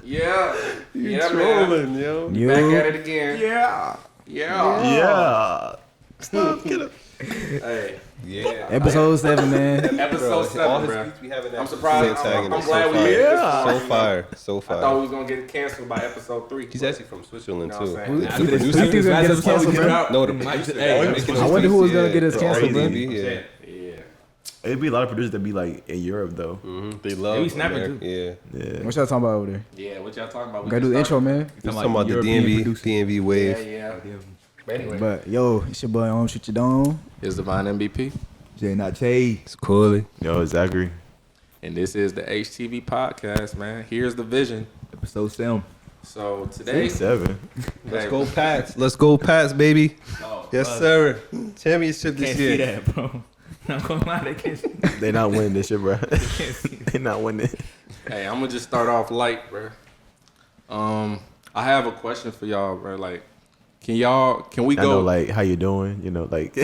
Yeah. You trolling, man. yo. Back at it again. Yeah. Stop, get up. Hey. Yeah. Episode 7, man. Episode 7, bro. I'm surprised. I'm glad we made it this far. So fire. So I fire. thought we was gonna get canceled by episode 3. He's actually from Switzerland, You know too. what I'm saying? Who you think was gonna get us canceled, bro? No, the I wonder who was gonna get us canceled, bro. Yeah. Yeah. It'd be a lot of producers that be like in Europe though. They love we snapping, America. too. Yeah. What y'all talking about over there? Yeah, what y'all talking about? We gotta do the intro, man. We're talking about the DMV wave. Yeah. But anyway, But yo, it's your boy Shoot Your Dome. it's Divine MVP, Jay not Jay. It's cool. Yo, Zachary. and this is the HTV podcast, man. Here's the vision. Episode 7. So today, 7. Let's go Pats. Let's go Pats, baby. Oh, Yes, sir. Championship this Can't year. see that, bro. Not gonna lie, they can't see that. They not winning this shit, bro. They can't see that. They not winning. Hey, I'm gonna just start off light, bro. I have a question for y'all, bro. Like, can we I go? know, like, how you doing? You know, like.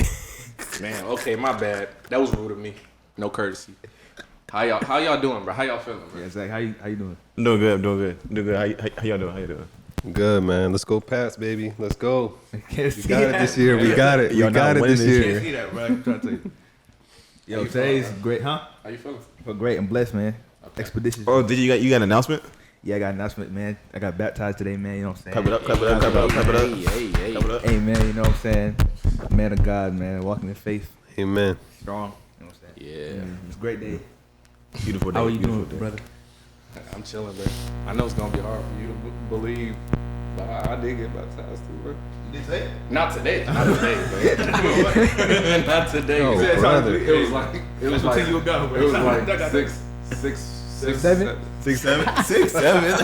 Man, okay, my bad. That was rude of me. No courtesy. How y'all doing, bro? How y'all feeling, bro? Yeah, Zach, how you doing? I'm doing good. I'm doing good. I'm doing good. How y'all doing? How you doing? Good, man. Let's go Pats, baby. Let's go. Can't We got it this year. We got it. We Y'all got not it winning this this year. Can't see that, bro. I'm trying to tell you. Yo, today's great, huh? How you feeling? Feel great and blessed, man. Okay. Expeditious. Oh, did you got an announcement? Yeah, I got an announcement, man. I got baptized today, man. You know what I'm saying? Clap it up. Clap it up. Clap it up. Clap it up. Hey. Clap it up. Hey, man, you know what I'm saying? Man of God, man. Walking in faith. Amen. Strong. You know what I'm saying? Yeah, It's a great day. Beautiful day. How are you beautiful doing, day. brother? I'm chilling, bro. I know it's gonna be hard for you to believe, but I did get baptized too, bro. You didn't say it? Not today, man. Not today. Oh, It was brother. It was like you ago, bro. It was like six, 7? 6, 7. 6, 7.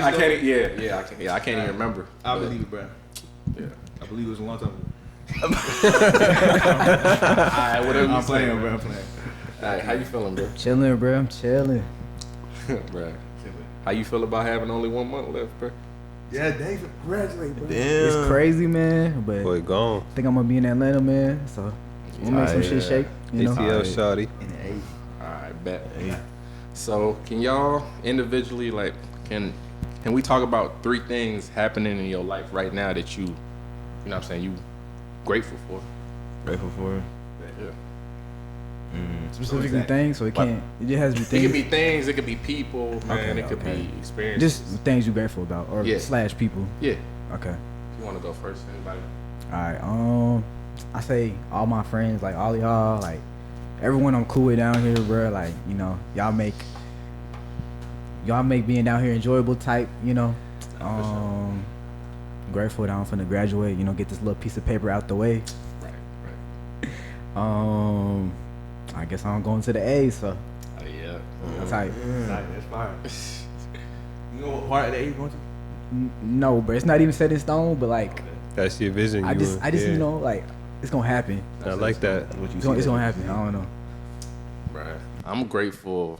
I can't. Yeah. I can't even remember. I believe it, bro. Yeah. I believe it was a long time ago. Alright, whatever you I'm playing, saying, bro. I'm playing. Alright, how you feeling, bro? Chilling, bro. I'm chilling. Bro, how you feel about having only 1 month left, bro? Yeah, David, congratulate, bro. Damn. It's crazy, man. But Boy, gone. I think I'm gonna be in Atlanta, man. So we'll make some shit shake. You know. ATL shawty. In the 8. Alright, bet. So, can y'all individually, like, can we talk about 3 things happening in your life right now that you know what I'm saying, you grateful for? Grateful for it. Yeah. Specifically things, so it can't. It just has to be It things. could be things, it could be people, man, it could okay. be experiences. Just things you're grateful about, or Yeah. slash people. Yeah. Okay. You wanna go first, anybody? All right. I say all my friends, like all y'all, like everyone I'm cool with down here, bro. Like, you know, y'all make being down here enjoyable type, you know. Grateful that I'm finna graduate, you know, get this little piece of paper out the way. Right. I guess I'm going to the A, so Yeah. that's how. That's fire. You know what part of the 8 you going to? No, but it's not even set in stone. But like, That's your vision. I just yeah. you know, like it's gonna happen. I like that. It's gonna happen. I don't know. Right. I'm grateful.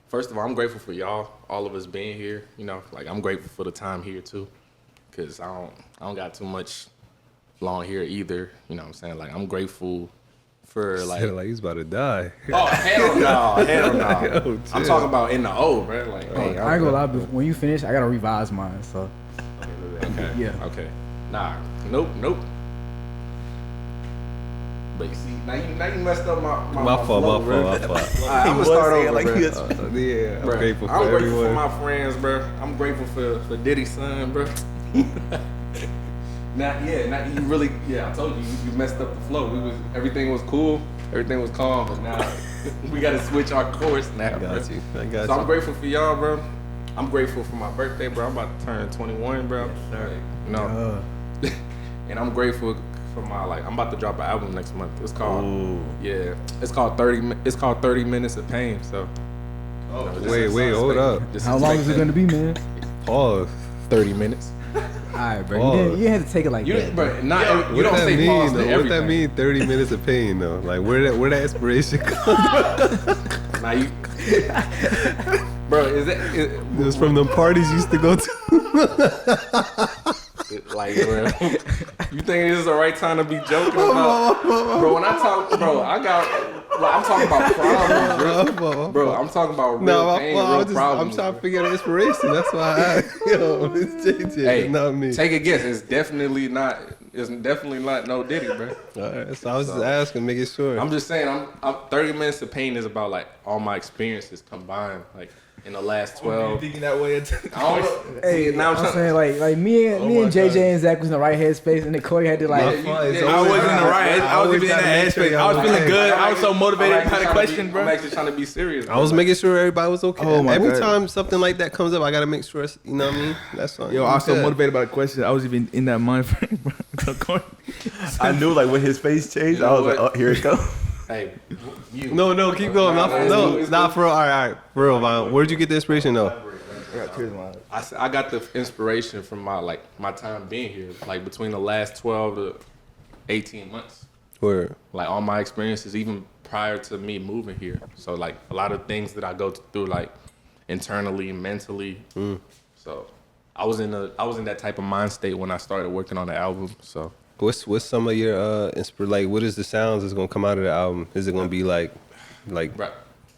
First of all, I'm grateful for y'all, all of us being here. You know, like I'm grateful for the time here too, cause I don't got too much long here either. You know what I'm saying? Like I'm grateful for like. Like he's about to die. Oh hell no, hell no. Yo, I'm chill. talking about in the O, bro. Like, hey, I ain't gonna lie. But when you finish, I gotta revise mine. So Okay. Yeah. Okay. Nah. Nope. But you see, now you messed up my fault. Alright, I'm gonna start over, like bro. Yeah, I'm Bruh, grateful for I'm grateful everyone. for my friends, bro. I'm grateful for Diddy's son, bro. Now you really, I told you messed up the flow. Everything was cool, everything was calm, but now we gotta switch our course now. I got you. So I'm grateful for y'all, bro. I'm grateful for my birthday, bro. I'm about to turn 21, bro. You know, and I'm grateful for I'm about to drop an album next month. It's called it's called 30 Minutes of Pain. So Wait, hold up. how long is it gonna be, man? Pause. 30 minutes. Alright, bro. Pause. You had to take it like You, that. but not you What don't that say mean, pause to though? What everything. that mean? 30 minutes of pain, though. Like where that inspiration come? Now you, bro, It was from the parties you used to go to. like, bro, you think this is the right time to be joking about? Bro, when I talk, bro, I got Bro, I'm talking about problems, bro. Bro, I'm talking about real No, pain, well, real problems. I'm trying to figure out the inspiration. That's why I asked. Yo, it's JJ, Hey, not me. take a guess. It's definitely not. It's definitely not no Diddy, bro. All right, so I was just asking, making sure. I'm just saying. I'm 30 minutes of pain is about like all my experiences combined, like in the last 12. Thinking that way. I don't know. Hey, now I'm saying like me and JJ and Zach was in the right headspace, and then Corey had to like. My fault. It's I always- wasn't in the right. I was always even in gotta that make sure headspace. y'all I was feeling okay. good. I was so motivated by the I'm question, bro. actually trying to be serious. I was making sure everybody was okay. Oh, my Every God. time something like that comes up, I gotta make sure. You know what I mean? That's all. Yo, I was so motivated by the question. I was even in that mind frame, bro. I knew like when his face changed, You know I was like, what? oh, here it goes. Hey, you. No, keep going. No, it's not for real. All right, for real, Vaughn. Where'd you get the inspiration though? I got tears in my eyes. I got the inspiration from my time being here, like between the last 12 to 18 months. Where? Like all my experiences, even prior to me moving here. So like a lot of things that I go through, like internally, mentally. So I was in that type of mind state when I started working on the album. So What's some of your like? What is the sounds that's gonna come out of the album? Is it gonna be like? right,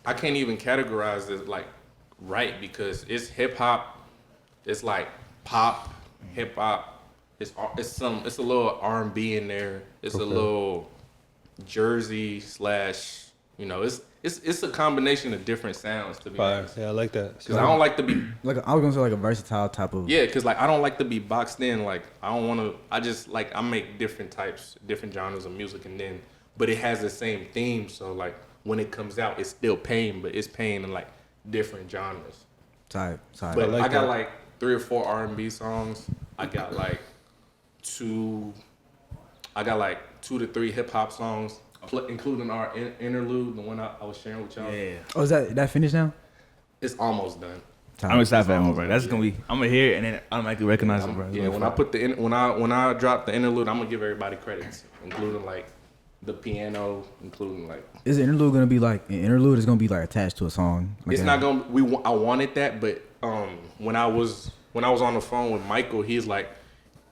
I can't even categorize it like right because it's hip hop, it's like pop, hip hop. It's a little R&B in there. It's a little Jersey slash. You know, it's a combination of different sounds to be Fire. honest. Yeah, I like that. Because I don't like to be Like I was gonna say like a versatile type of. yeah, because like I don't like to be boxed in. Like I don't want to. I just like I make different types, different genres of music, and then but it has the same theme. So like when it comes out, it's still pain, but it's pain in like different genres. Type. But like I got that. like 3 or 4 R&B songs. I got like 2 to 3 hip hop songs, including our interlude, the one I was sharing with y'all. Yeah. Oh, is that finished now? It's almost done. I'm excited for that one, bro. That's gonna be. I'm gonna hear it and then automatically recognize it, bro. It's Yeah, gonna when be I fun. put when I drop the interlude, I'm gonna give everybody credits, including like the piano, including like Is the interlude gonna be like an interlude? Is gonna be like attached to a song? Like it's not gonna. I wanted that, but when I was on the phone with Michael, he's like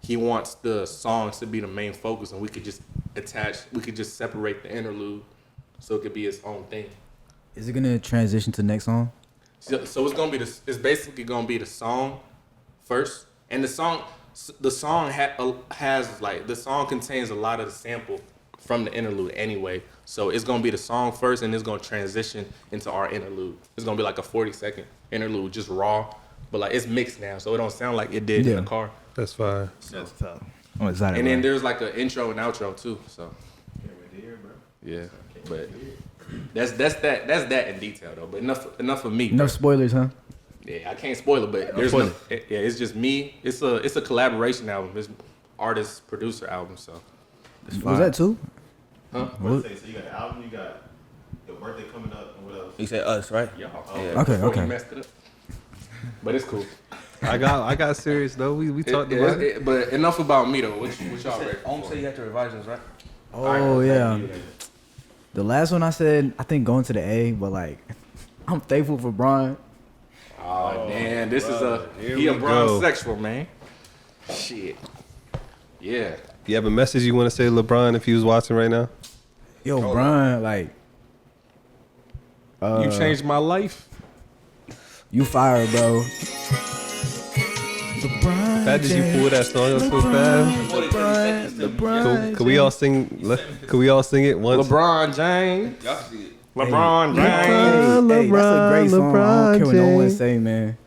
he wants the songs to be the main focus, and we could just separate the interlude, so it could be its own thing. Is it gonna transition to the next song? So it's gonna be it's basically gonna be the song first, and the song has like the song contains a lot of the sample from the interlude anyway. So it's gonna be the song first, and it's gonna transition into our interlude. It's gonna be like a 40-second interlude, just raw, but like it's mixed now, so it don't sound like it did in Yeah. the car. That's fire. That's tough. I'm excited. And then bro. there's like an intro and outro too. So yeah, but that's that in detail though. But enough of me. No bro. spoilers, huh? Yeah, I can't spoil it, but there's no. Yeah, it's just me. It's a collaboration album. It's artist producer album. So Was that two? huh? What? So you got the album, you got your birthday coming up, and what else? You said us, right? Y'all. Yeah. Okay, Before okay. we messed it up. But it's cool. I got serious though. We talked It- about it- but enough about me though. What y'all ready for? you have to revise us, right? Oh yeah. The last one I said, I think going to the A, but like, I'm thankful for Brian. Oh man, this is Here he a we bronze go. sexual man. Shit. Yeah. You have a message you want to say to LeBron if he was watching right now? Yo, Brian, like, You changed my life. you fired, bro. How did you pull that song up so fast? Could we all sing? Could we all sing it once? LeBron James. LeBron James. Hey, that's a great song. I don't care what no one James. say, man.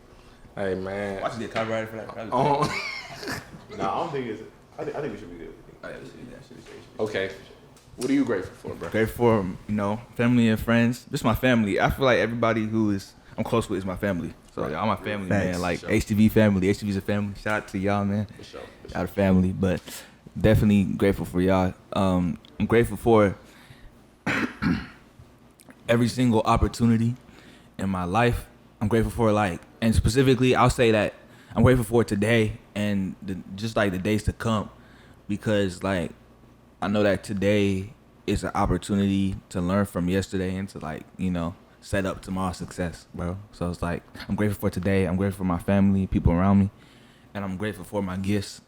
Hey man. Watch get copyrighted for that. Oh, Nah, I don't think it's. I think we should be good. okay. What are you grateful for, bro? Grateful for, family and friends. This is my family. I feel like everybody who I'm close with is my family. So all my family, Thanks. man. Like Sure. HTV family. HTV's a family. Shout out to y'all, man. For sure. Our family, but definitely grateful for y'all. I'm grateful for every single opportunity in my life. I'm grateful for and specifically, I'll say that I'm grateful for today and just like the days to come, because I know that today is an opportunity to learn from yesterday and to set up tomorrow's success, bro. So it's I'm grateful for today. I'm grateful for my family, people around me, and I'm grateful for my gifts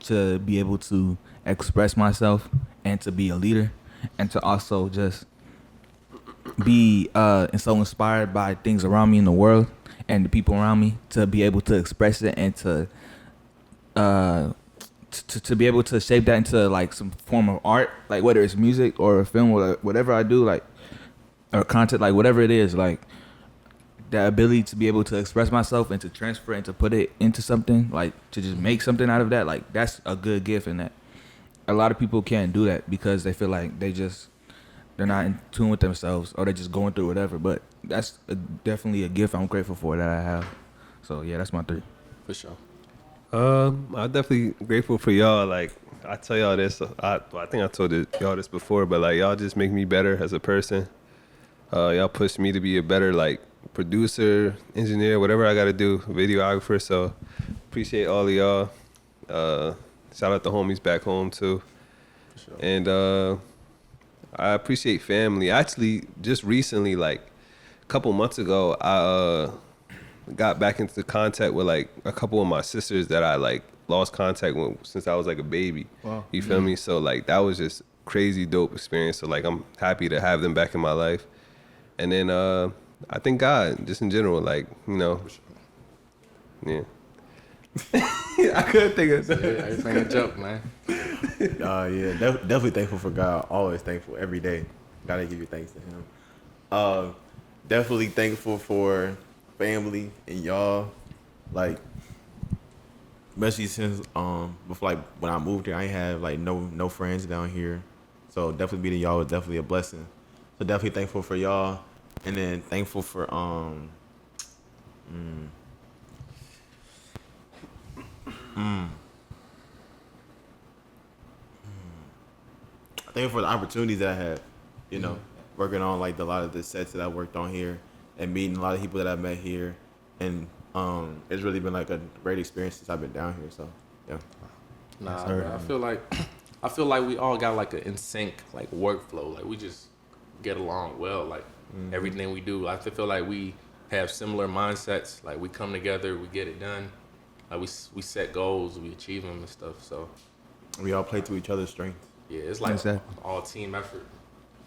to be able to express myself and to be a leader and to also just be and so inspired by things around me in the world and the people around me to be able to express it and to be able to shape that into like some form of art, like whether it's music or a film or whatever I do, like or content, like whatever it is, like the ability to be able to express myself and to transfer and to put it into something, like to just make something out of that, like that's a good gift. And that a lot of people can't do that because they feel like they're not in tune with themselves or they're just going through whatever. But that's definitely a gift I'm grateful for that I have. So yeah, that's my 3. For sure. I'm definitely grateful for y'all. Like I tell y'all this, I think I told y'all this before, but like y'all just make me better as a person. Y'all push me to be a better like producer, engineer, whatever I gotta do, videographer. So appreciate all of y'all. Shout out the homies back home too. For sure. And I appreciate family. Actually, just recently, like a couple months ago, I got back into contact with like a couple of my sisters that I like lost contact with since I was like a baby. Wow. You feel me? So like that was just crazy dope experience. So like I'm happy to have them back in my life. And then I thank God just in general, like, you know. Yeah. I couldn't think of Yeah, everything a joke, man. Yeah, definitely thankful for God. Always thankful every day. Gotta give you thanks to Him. Definitely thankful for family and y'all. Like, especially since before, like when I moved here, I ain't have like no friends down here. So definitely meeting y'all was definitely a blessing. So definitely thankful for y'all, and then thankful for thankful for the opportunities that I had, you know, working on like a lot of the sets that I worked on here and meeting a lot of people that I met here. And it's really been like a great experience since I've been down here. So, yeah. Nah, bro, I feel like we all got like an in sync like workflow. Like we just get along well. Like everything we do, I feel like we have similar mindsets. Like we come together, we get it done. Like we set goals, we achieve them and stuff. So We all play to each other's strengths. yeah, it's like Exactly. all team effort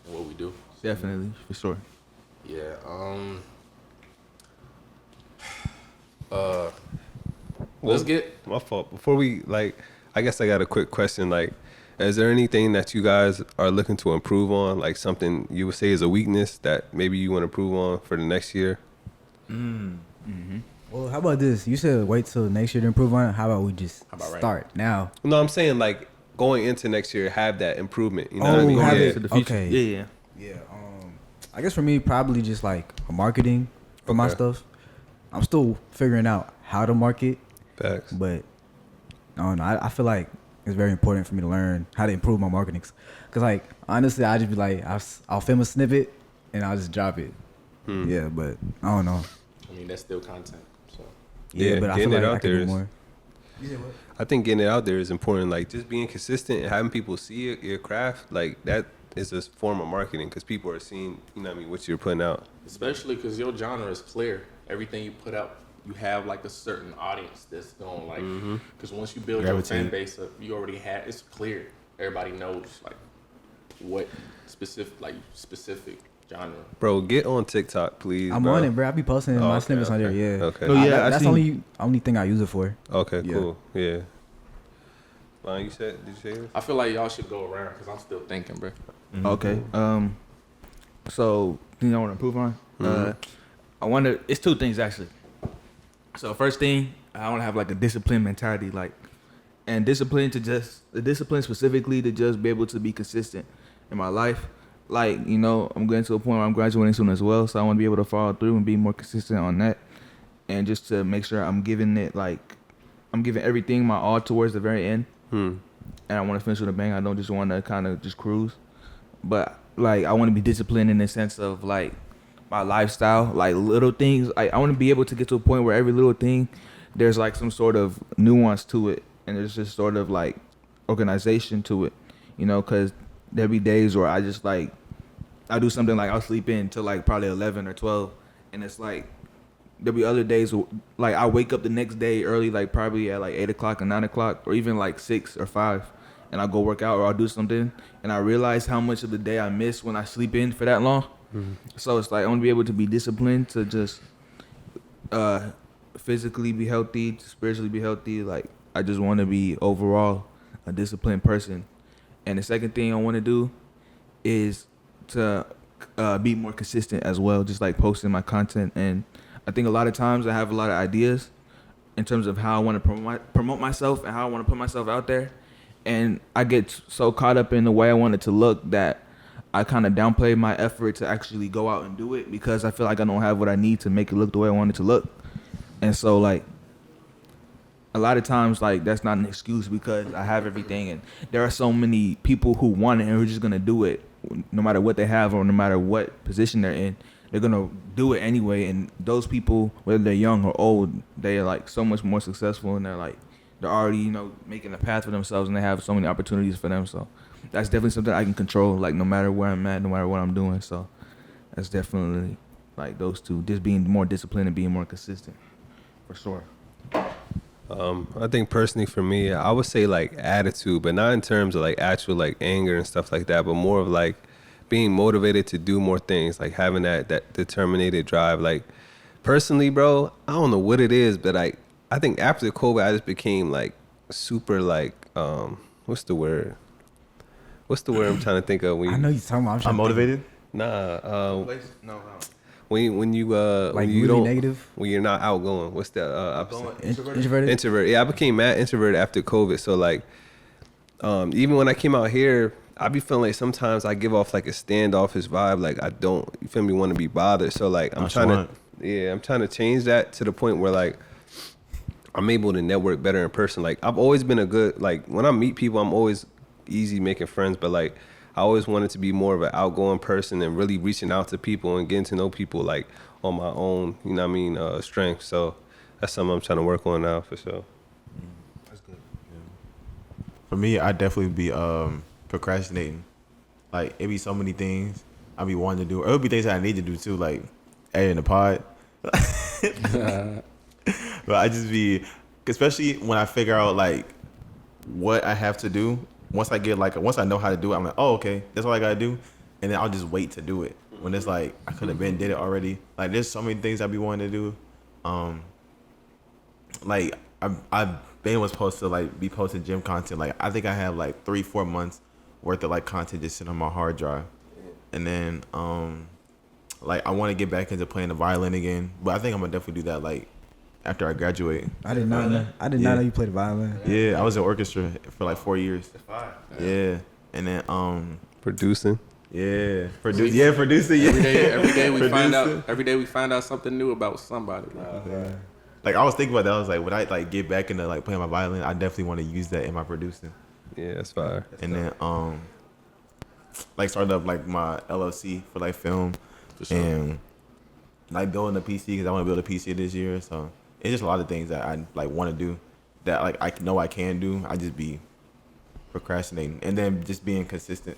in what we do. Definitely, for sure. Yeah. Let's get. my fault. Before we like, I guess I got a quick question. Like, is there anything that you guys are looking to improve on? Like something you would say is a weakness that maybe you want to improve on for the next year? Well, how about this? You said wait till next year to improve on it. How about we just about right start now? No, I'm saying like going into next year, have that improvement. You know what I mean? have Yeah. it. For the future. Okay. Yeah. Yeah. I guess for me, probably just like marketing for my Okay. stuff. I'm still figuring out how to market, Facts. but I don't know. I feel like it's very important for me to learn how to improve my marketing. Cause like honestly, I just be like, I'll film a snippet and I'll just drop it. Yeah, but I don't know. I mean, that's still content. So Yeah, Yeah, but I getting feel it like I out can there do is- more. I think getting it out there is important. Like just being consistent and having people see your craft, like that is a form of marketing because people are seeing, you know what I mean, what you're putting out. especially because your genre is clear. Everything you put out, you have like a certain audience that's going like. Because once you build your fan base up, you already have. It's clear. Everybody knows like what specific genre. Bro, get on TikTok, please. I'm bro. on it, bro. I be posting my Okay, snippets on there. okay, Yeah. okay. Oh, yeah, That's I the only thing I use it for. Okay, Yeah. cool. Yeah. Did you say yours? I feel like y'all should go around because I'm still thinking, bro. Okay. So thing I want to improve on. I wonder. It's 2 things actually. So first thing, I want to have like a disciplined mentality, like, and discipline specifically to just be able to be consistent in my life. Like, you know, I'm getting to a point where I'm graduating soon as well, so I want to be able to follow through and be more consistent on that, and just to make sure I'm giving everything my all towards the very end. And I want to finish with a bang. I don't just want to kind of just cruise, but like I want to be disciplined in the sense of like my lifestyle, like little things. I want to be able to get to a point where every little thing, there's like some sort of nuance to it, and there's just sort of like organization to it, you know, because there'll be days where I just like I do something like I'll sleep in till like probably 11 or 12, and it's like there'll be other days like I wake up the next day early, like probably at like 8 o'clock or 9 o'clock or even like 6 or 5, and I'll go work out or I'll do something, and I realize how much of the day I miss when I sleep in for that long. So it's like I want to be able to be disciplined to just physically be healthy, to spiritually be healthy. Like I just want to be overall a disciplined person. And the second thing I want to do is to be more consistent as well, just like posting my content. And I think a lot of times I have a lot of ideas in terms of how I want to promote myself and how I want to put myself out there. And I get so caught up in the way I want it to look that I kind of downplay my effort to actually go out and do it because I feel like I don't have what I need to make it look the way I want it to look. And so like a lot of times like that's not an excuse because I have everything, and there are so many people who want it and who are just gonna do it no matter what they have or no matter what position they're in. They're gonna do it anyway, and those people, whether they're young or old, they're like so much more successful, and they're already making a path for themselves, and they have so many opportunities for them. So that's definitely something I can control, like no matter where I'm at, no matter what I'm doing. So that's definitely like those two, just being more disciplined and being more consistent, for sure. I think personally for me, I would say like attitude, but not in terms of like actual like anger and stuff like that, but more of like being motivated to do more things, like having that determined drive. Like personally, bro, I don't know what it is, but I think after COVID, I just became like super like what's the word I'm trying to think of? I know you're talking about. I'm motivated. Nah, No. when you Like when you really don't negative? when you're not outgoing. What's the opposite? Introverted. Introvert. Yeah, I became mad introvert after COVID. So like, even when I came out here, I be feeling like sometimes I give off like a standoffish vibe. Like I don't, you feel me, want to be bothered. So like I'm trying to change that to the point where like I'm able to network better in person. Like I've always been a good, like when I meet people, I'm always easy making friends. But like I always wanted to be more of an outgoing person and really reaching out to people and getting to know people like on my own, you know what I mean, strength. So that's something I'm trying to work on now for sure. That's good. For me, I definitely be procrastinating. Like it be so many things I be wanting to do, or it'll be things that I need to do too, like editing the pod. But I just be, especially when I figure out like what I have to do. Once I know how to do it, I'm like, oh, okay, that's all I gotta do, and then I'll just wait to do it. When it's like I could have did it already. Like there's so many things I be wanting to do. Like I've been was supposed to like be posting gym content. Like I think I have like 3-4 months worth of like content just sitting on my hard drive, and then like I want to get back into playing the violin again. But I think I'm gonna definitely do that like after I graduate. I did not know you played the violin. Yeah, I was in orchestra for like 4 years. That's fine. Yeah, and then Producing. yeah, producing. Yeah, Every day we find Producing. out. Every day we find out something new about somebody. Like I was thinking about that. I was like, when I like get back into like playing my violin, I definitely want to use that in my producing. Yeah, that's fire. And then like started up like my LLC for like film, For sure. and like building a PC because I want to build a PC this year. So it's just a lot of things that I like want to do that like I know I can do. I just be procrastinating, and then just being consistent.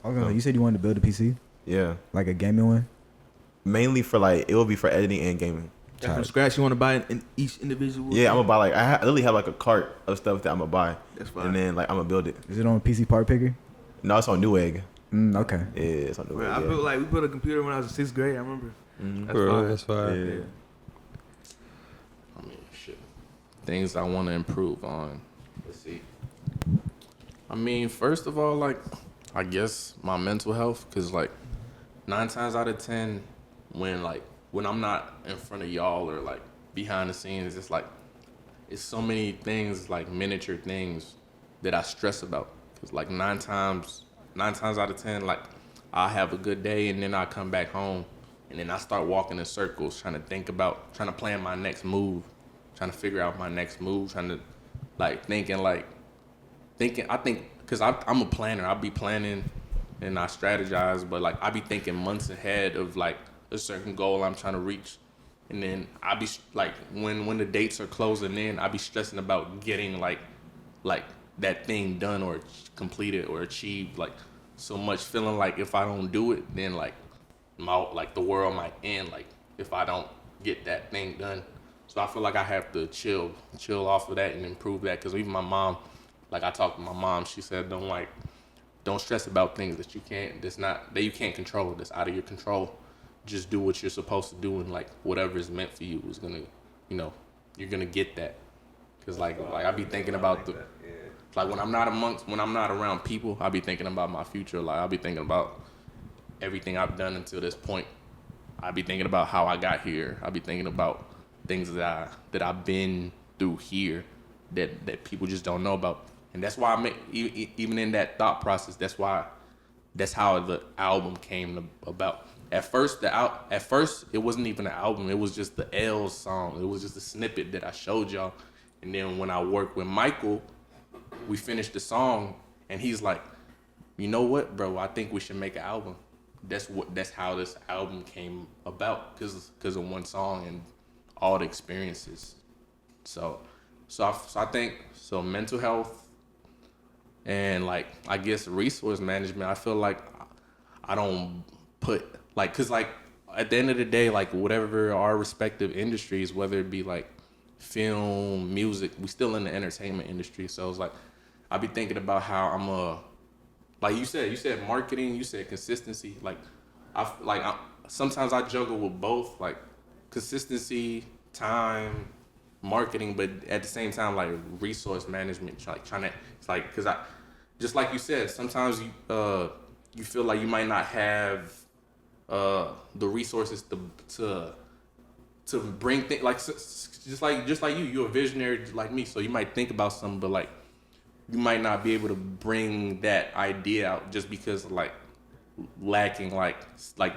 Okay, you said you wanted to build a PC, Yeah, like a gaming one. mainly for like it will be for editing and gaming. And from scratch, you want to buy in each individual? Yeah, I'm gonna buy like I literally have like a cart of stuff that I'm gonna buy, That's fine. and then like I'm gonna build it. Is it on PC part picker? No, it's on Newegg. Okay. Yeah, it's on Newegg. Man, I yeah. built we built a computer when I was in 6th grade. I remember. That's Bro, fine. that's fire. Yeah. I mean, shit. Things I want to improve on. Let's see. I mean, first of all, like, I guess my mental health, because, like, 9 times out of 10, when I'm not in front of y'all or, like, behind the scenes, it's like, it's so many things, like, miniature things that I stress about. Because, like, 9 times out of 10, like, I have a good day and then I come back home and then I start walking in circles, trying to plan my next move, trying to figure out my next move, trying to, like, I think, because I'm a planner. I'll be planning and I strategize, but, like, I be thinking months ahead of, like, a certain goal I'm trying to reach. And then I be, like, when the dates are closing in, I be stressing about getting, like that thing done or completed or achieved, like, so much, feeling like if I don't do it, then, like, the world might end, like, if I don't get that thing done. So I feel like I have to chill off of that and improve that. Because even my mom, like, I talked to my mom, she said don't don't stress about things that you can't control, that's out of your control. Just do what you're supposed to do, and like whatever is meant for you is gonna, you know, you're gonna get that. Cause like I be thinking about like when I'm not around people, I be thinking about my future. Like I be thinking about everything I've done until this point. I be thinking about how I got here. I be thinking about things that I've been through here that people just don't know about. And that's why even in that thought process, that's how the album came about. At first it wasn't even an album. It was just the L's song. It was just a snippet that I showed y'all. And then when I worked with Michael, we finished the song, and he's like, "You know what, bro? I think we should make an album." That's how this album came about, because of one song and all the experiences. So I think mental health and like I guess resource management. I feel like I don't put like, cause like at the end of the day, like whatever our respective industries, whether it be like film, music, we still in the entertainment industry. So it's like I be thinking about how I'm like you said marketing, you said consistency. Like sometimes I juggle with both, like consistency, time, marketing, but at the same time like resource management, like trying to, it's like, because I just like you said, sometimes you feel like you might not have the resources to bring things, like just like you're a visionary like me, so you might think about something, but like you might not be able to bring that idea out just because like lacking like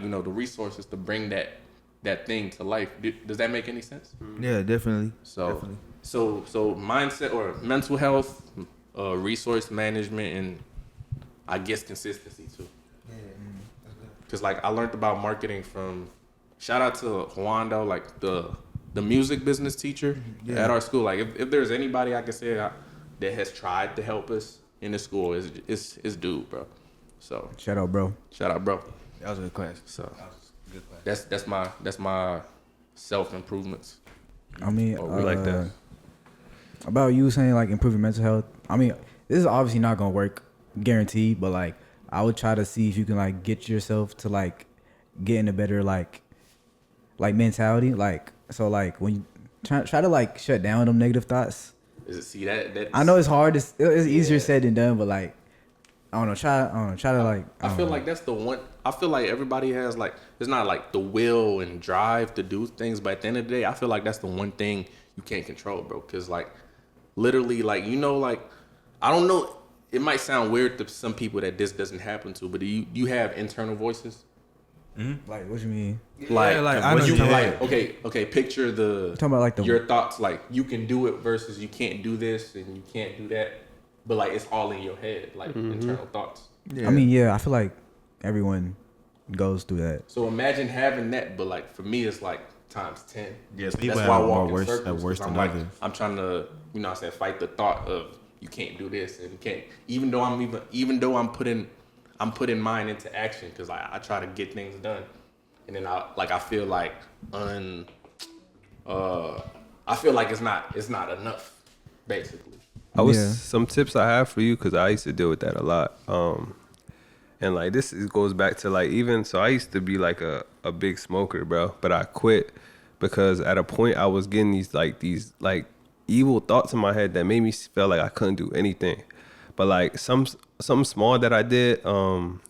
you know the resources to bring that thing to life. Does that make any sense? Yeah, definitely. So mindset or mental health, resource management, and I guess consistency too. Cause like I learned about marketing from, shout out to Juan, like the music business teacher at our school. Like if there's anybody I can say that has tried to help us in the school, it's dude, bro. So Shout out, bro. That was a good class. So That was a good class. that's my self improvements. I mean, We like that. About you saying like improving mental health. I mean, this is obviously not gonna work, guaranteed. But like, I would try to see if you can like get yourself to like get in a better like mentality. Like, so like when you try to like shut down them negative thoughts. Is it, see that? I know it's hard. It's easier said than done. But like, I don't know. Try to like. I feel like that's the one. I feel like everybody has like, it's not like the will and drive to do things, but at the end of the day, I feel like that's the one thing you can't control, bro. Cause like, literally, like, you know, like, I don't know. It might sound weird to some people that this doesn't happen to, but you have internal voices. Like, what you mean? Like, like, I know you what you're like, okay, picture Talking about like your thoughts, like you can do it versus you can't do this and you can't do that, but like it's all in your head, like internal thoughts. Yeah. I mean, yeah, I feel like everyone goes through that. So imagine having that, but like for me, it's like times 10. Yes, people That's why I have more walk in worse circles, worse 'cause than I'm others. I'm trying to, you know what I'm saying, fight the thought of you can't do this and you can't, even though I'm putting mine into action, because I try to get things done, and then I feel like I feel like it's not enough, basically. Some tips I have for you, because I used to deal with that a lot. And like goes back to like, even so I used to be like a big smoker, bro, but I quit because at a point I was getting these evil thoughts in my head that made me feel like I couldn't do anything. But like something small that I did,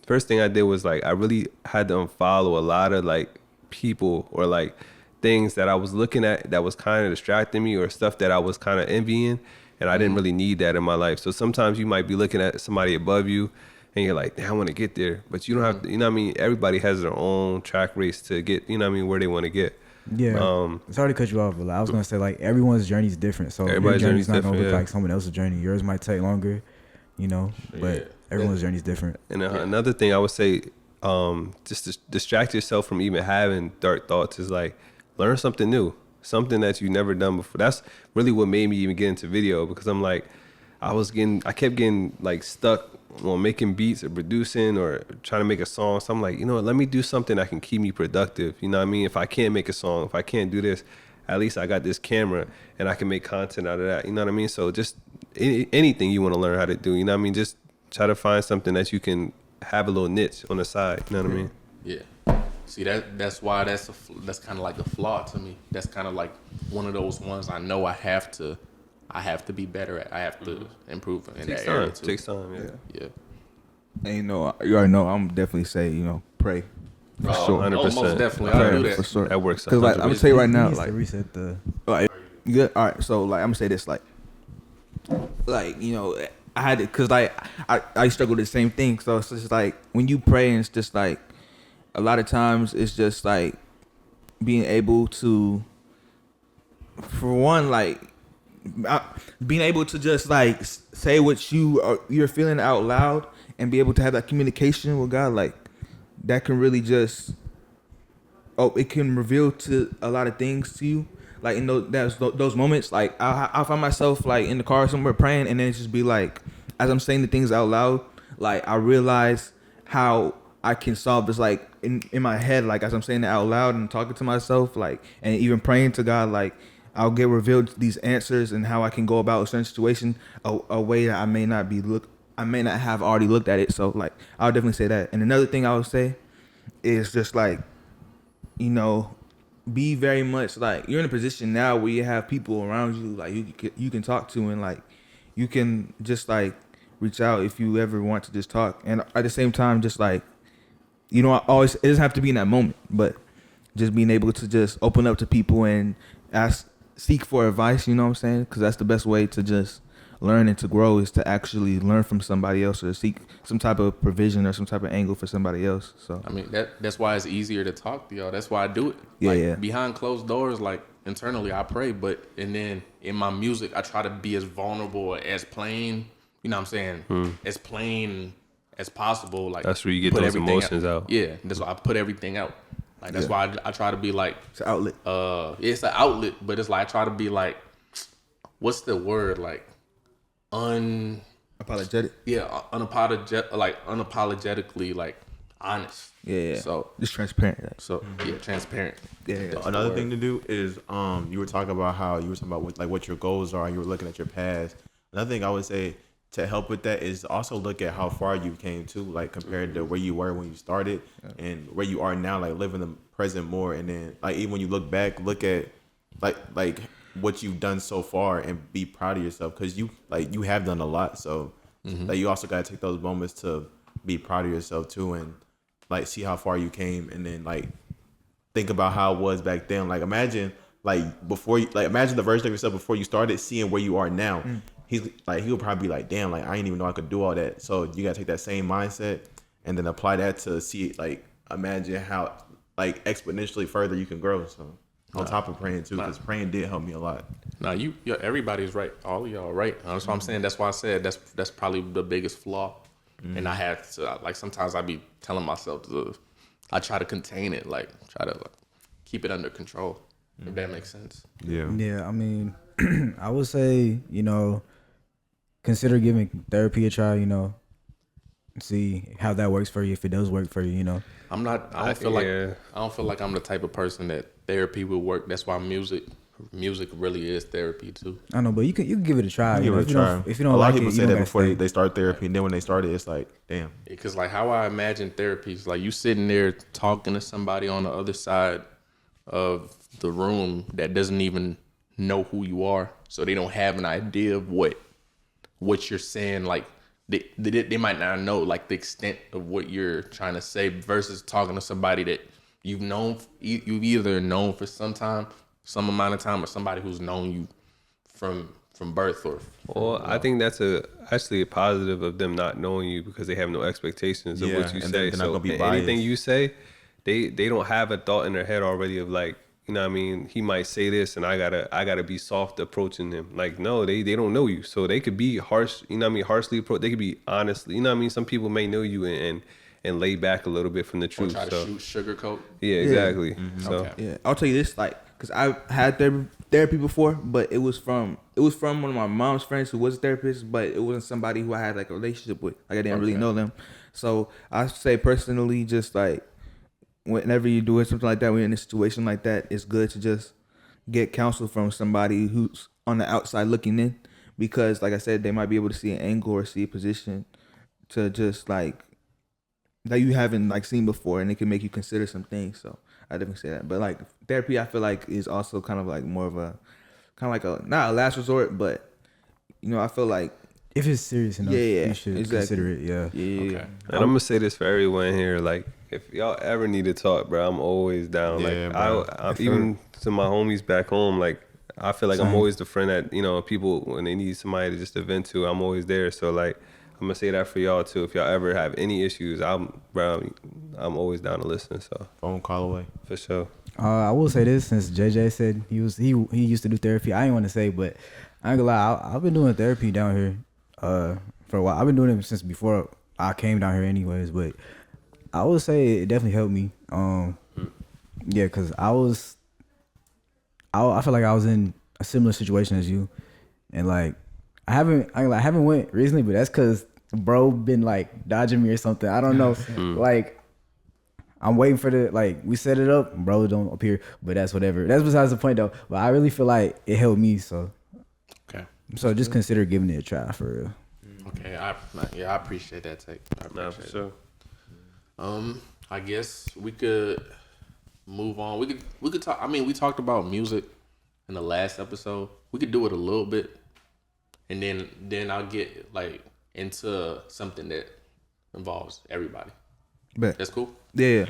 first thing I did was like I really had to unfollow a lot of like people or like things that I was looking at that was kind of distracting me, or stuff that I was kind of envying, and I didn't really need that in my life. So sometimes you might be looking at somebody above you and you're like, damn, I want to get there, but you don't have to, you know what I mean? Everybody has their own track race to get, you know what I mean, where they want to get. Yeah. Sorry to cut you off, but like, I was gonna say like everyone's journey is different. So Everybody's your journey's not gonna different, look yeah. like someone else's journey. Yours might take longer, you know, but everyone's journey is different. And another thing I would say, just to distract yourself from even having dark thoughts, is like learn something new, something that you've never done before. That's really what made me even get into video, because I'm like, I kept getting like stuck on making beats or producing or trying to make a song. So I'm like, you know what, let me do something that can keep me productive. You know what I mean? If I can't make a song, if I can't do this, at least I got this camera and I can make content out of that. You know what I mean? So just anything you want to learn how to do, you know what I mean? Just try to find something that you can have a little niche on the side. You know what I mean? Yeah. See that's why that's kind of like a flaw to me. That's kind of like one of those ones I know I have to be better at. I have to improve in that area too. Takes time. Yeah. And you already know. I'm definitely say pray. For sure. 100%. Most definitely. Pray, I do that. for sure. That works. Because like I'm gonna tell you right He now, needs to like reset the. Like, good. All right. So like I'm gonna say this, like I had it because like I struggle with the same thing. So it's just like when you pray, and it's just like a lot of times it's just like being able to, for one, like being able to just like say what you're feeling out loud and be able to have that communication with God, like that can really just it can reveal to a lot of things to you. Like in those moments, like I find myself like in the car somewhere praying, and then it just be like, as I'm saying the things out loud, like I realize how I can solve this, like in my head, like as I'm saying it out loud and talking to myself, like and even praying to God, like I'll get revealed these answers and how I can go about a certain situation a way that I may not have already looked at it. So like I'll definitely say that. And another thing I would say is just like, be very much like you're in a position now where you have people around you like you can talk to, and like you can just like reach out if you ever want to just talk. And at the same time, just like always, it doesn't have to be in that moment, but just being able to just open up to people and seek for advice. You know what I'm saying? Because that's the best way to just learn and to grow, is to actually learn from somebody else or seek some type of provision or some type of angle for somebody else. So I mean that's why it's easier to talk to y'all. That's why I do it. Yeah, like, yeah. Behind closed doors, like internally I pray, and then in my music I try to be as vulnerable, as plain, you know what I'm saying, as plain as possible. Like That's where you get put those everything emotions out. Yeah, that's why I put everything out. Like that's why I try to be like, it's an outlet. it's an outlet, but it's like I try to be like, what's the word, like Apologetic. unapologetically like honest. Yeah. So Just transparent. Like. So yeah, transparent. Yeah. That's Another the thing word. to do is you were talking about what your goals are. You were looking at your past. Another thing I would say to help with that is also look at how far you came to, like compared to where you were when you started and where you are now. Like live in the present more, and then like even when you look back, look at like what you've done so far and be proud of yourself, because you have done a lot. So like you also got to take those moments to be proud of yourself too, and like see how far you came, and then like think about how it was back then. Like imagine imagine the version of yourself before you started, seeing where you are now. He would probably be like, damn, like I didn't even know I could do all that. So you gotta take that same mindset and then apply that to see, like, imagine how like exponentially further you can grow. So on top of praying too, because praying did help me a lot. No, everybody's right. All of y'all are right. That's what I'm saying. That's why I said that's probably the biggest flaw. And I have to, like, sometimes I be telling myself I try to contain it, like try to keep it under control. If that makes sense. Yeah. Yeah, I mean, I would say, consider giving therapy a try, see how that works for you, if it does work for you, I don't feel like I'm the type of person that therapy will work. That's why music really is therapy too. I know, but you can give it a try. Give it a try. If you don't a lot like of people it, say you that don't before gotta they start therapy, and then when they start it, it's like, damn. Because like how I imagine therapy is like you sitting there talking to somebody on the other side of the room that doesn't even know who you are, so they don't have an idea of what you're saying. Like they might not know like the extent of what you're trying to say, versus talking to somebody that you've either known for some amount of time, or somebody who's known you from birth or. Well, I think that's actually a positive of them not knowing you, because they have no expectations of what you and say. they're not So gonna be anything biased. you say, they don't have a thought in their head already of like, you know what I mean, he might say this and I gotta be soft approaching him. Like, no, they don't know you. So they could be harsh, you know what I mean, harshly approach. They could be honestly, you know what I mean? Some people may know you and lay back a little bit from the Or truth. try to So sugarcoat. yeah, exactly. So Okay. Yeah, I'll tell you this, like, cause I've had therapy before, but it was from one of my mom's friends who was a therapist, but it wasn't somebody who I had like a relationship with. Like I didn't really know them. So I say personally, just like whenever you do it, something like that, when you're in a situation like that, it's good to just get counsel from somebody who's on the outside looking in, because like I said, they might be able to see an angle or see a position to just like that you haven't like seen before, and it can make you consider some things. So I definitely say that. But like therapy, I feel like is also kind of like more of a kind of like a not a last resort, but you know, I feel like If it's serious enough, Yeah, you should exactly. consider it. Yeah. yeah, Okay. And I'm gonna say this for everyone here, like if y'all ever need to talk, bro, I'm always down. Yeah, Like bro. I even to my homies back home, like I feel like I'm always the friend that, you know, people when they need somebody to just to vent to, I'm always there. So like I'm gonna say that for y'all too. If y'all ever have any issues, I'm always down to listen. So Phone call away. for sure. I will say this since JJ said he used to do therapy. I ain't want to say, but I ain't gonna lie. I've been doing therapy down here for a while. I've been doing it since before I came down here, anyways. But I would say it definitely helped me. Yeah, cause I feel like I was in a similar situation as you, and like I haven't went recently, but that's cause bro been like dodging me or something. I don't know, like. I'm waiting for we set it up, bro don't appear, but that's whatever. That's besides the point though. But I really feel like it helped me, so just consider giving it a try for real. Okay, I appreciate that take. Nah, for sure. I guess we could move on. We could talk. I mean, we talked about music in the last episode. We could do it a little bit, and then I'll get like into something that involves everybody. but That's cool. yeah.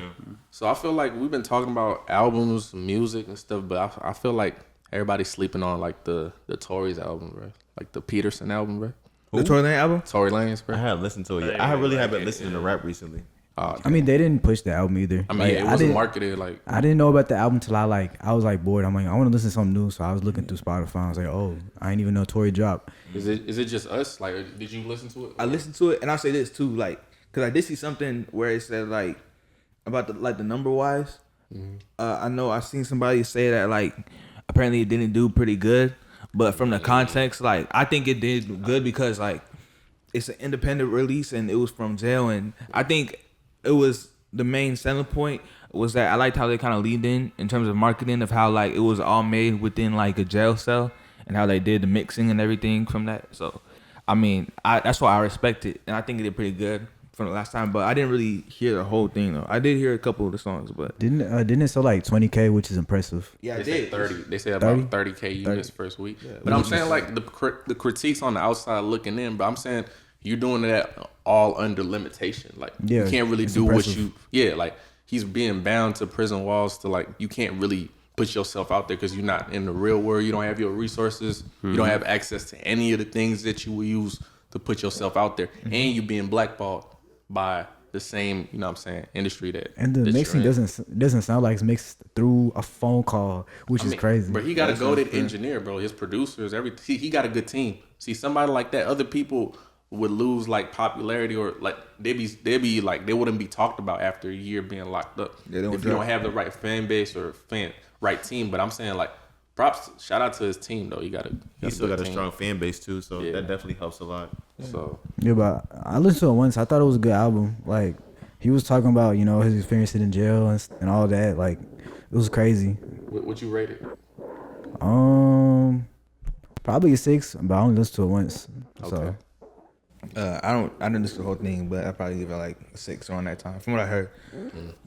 So I feel like we've been talking about albums, music, and stuff, but I feel like everybody's sleeping on like the Tory's album, bro. Like the Peterson album, bro. The Tory Lane album. Tory Lanez, I bro. haven't listened to it yet. I I ain't really like haven't it, listened to rap recently. I mean, they didn't push the album either. I mean, Like, it I wasn't didn't- marketed like. I didn't know about the album till I was bored. I'm like, I want to listen to something new, so I was looking through Spotify. I was like, oh, I didn't even know Tory dropped. Is it just us? Like, did you listen to it? I listened to it, and I'll say this too, like, cause I did see something where it said like about the number wise. I know I seen somebody say that like apparently it didn't do pretty good, but from the context, like I think it did good because like it's an independent release and it was from jail, and I think it was the main selling point was that I liked how they kind of leaned in terms of marketing of how like it was all made within like a jail cell and how they did the mixing and everything from that. So I mean, that's why I respect it, and I think it did pretty good from the last time. But I didn't really hear the whole thing though. I did hear a couple of the songs, but Didn't it sell like 20K, which is impressive. yeah, They said 30. They said about 30K units first week. But I'm saying like the critiques on the outside looking in. But I'm saying you're doing that all under limitation. Like you Yeah, can't really it's do impressive. like he's being bound to prison walls to like you can't really put yourself out there because you're not in the real world. You don't have your resources. You don't have access to any of the things that you will use to put yourself out there, and you being blackballed by the same, you know what I'm saying, industry that. And the that mixing you're in. doesn't sound like it's mixed through a phone call, which is crazy. But he got a goated engineer, bro. His producers, everything. He got a good team. See, somebody like that, other people would lose like popularity or like they'd be like they wouldn't be talked about after a year being locked up Yeah, they don't if you drop. don't have the right fan base or right team. But I'm saying like props, shout out to his team though. He Still got a team. strong fan base too, so Yeah. that definitely helps a lot. So Yeah, but I listened to it once. I thought it was a good album. Like he was talking about, his experience in jail and all that. Like it was crazy. what you rated? Probably a 6, but I only listened to it once. So Okay. I didn't listen to the whole thing, but I probably give it like a 6 around that time from what I heard.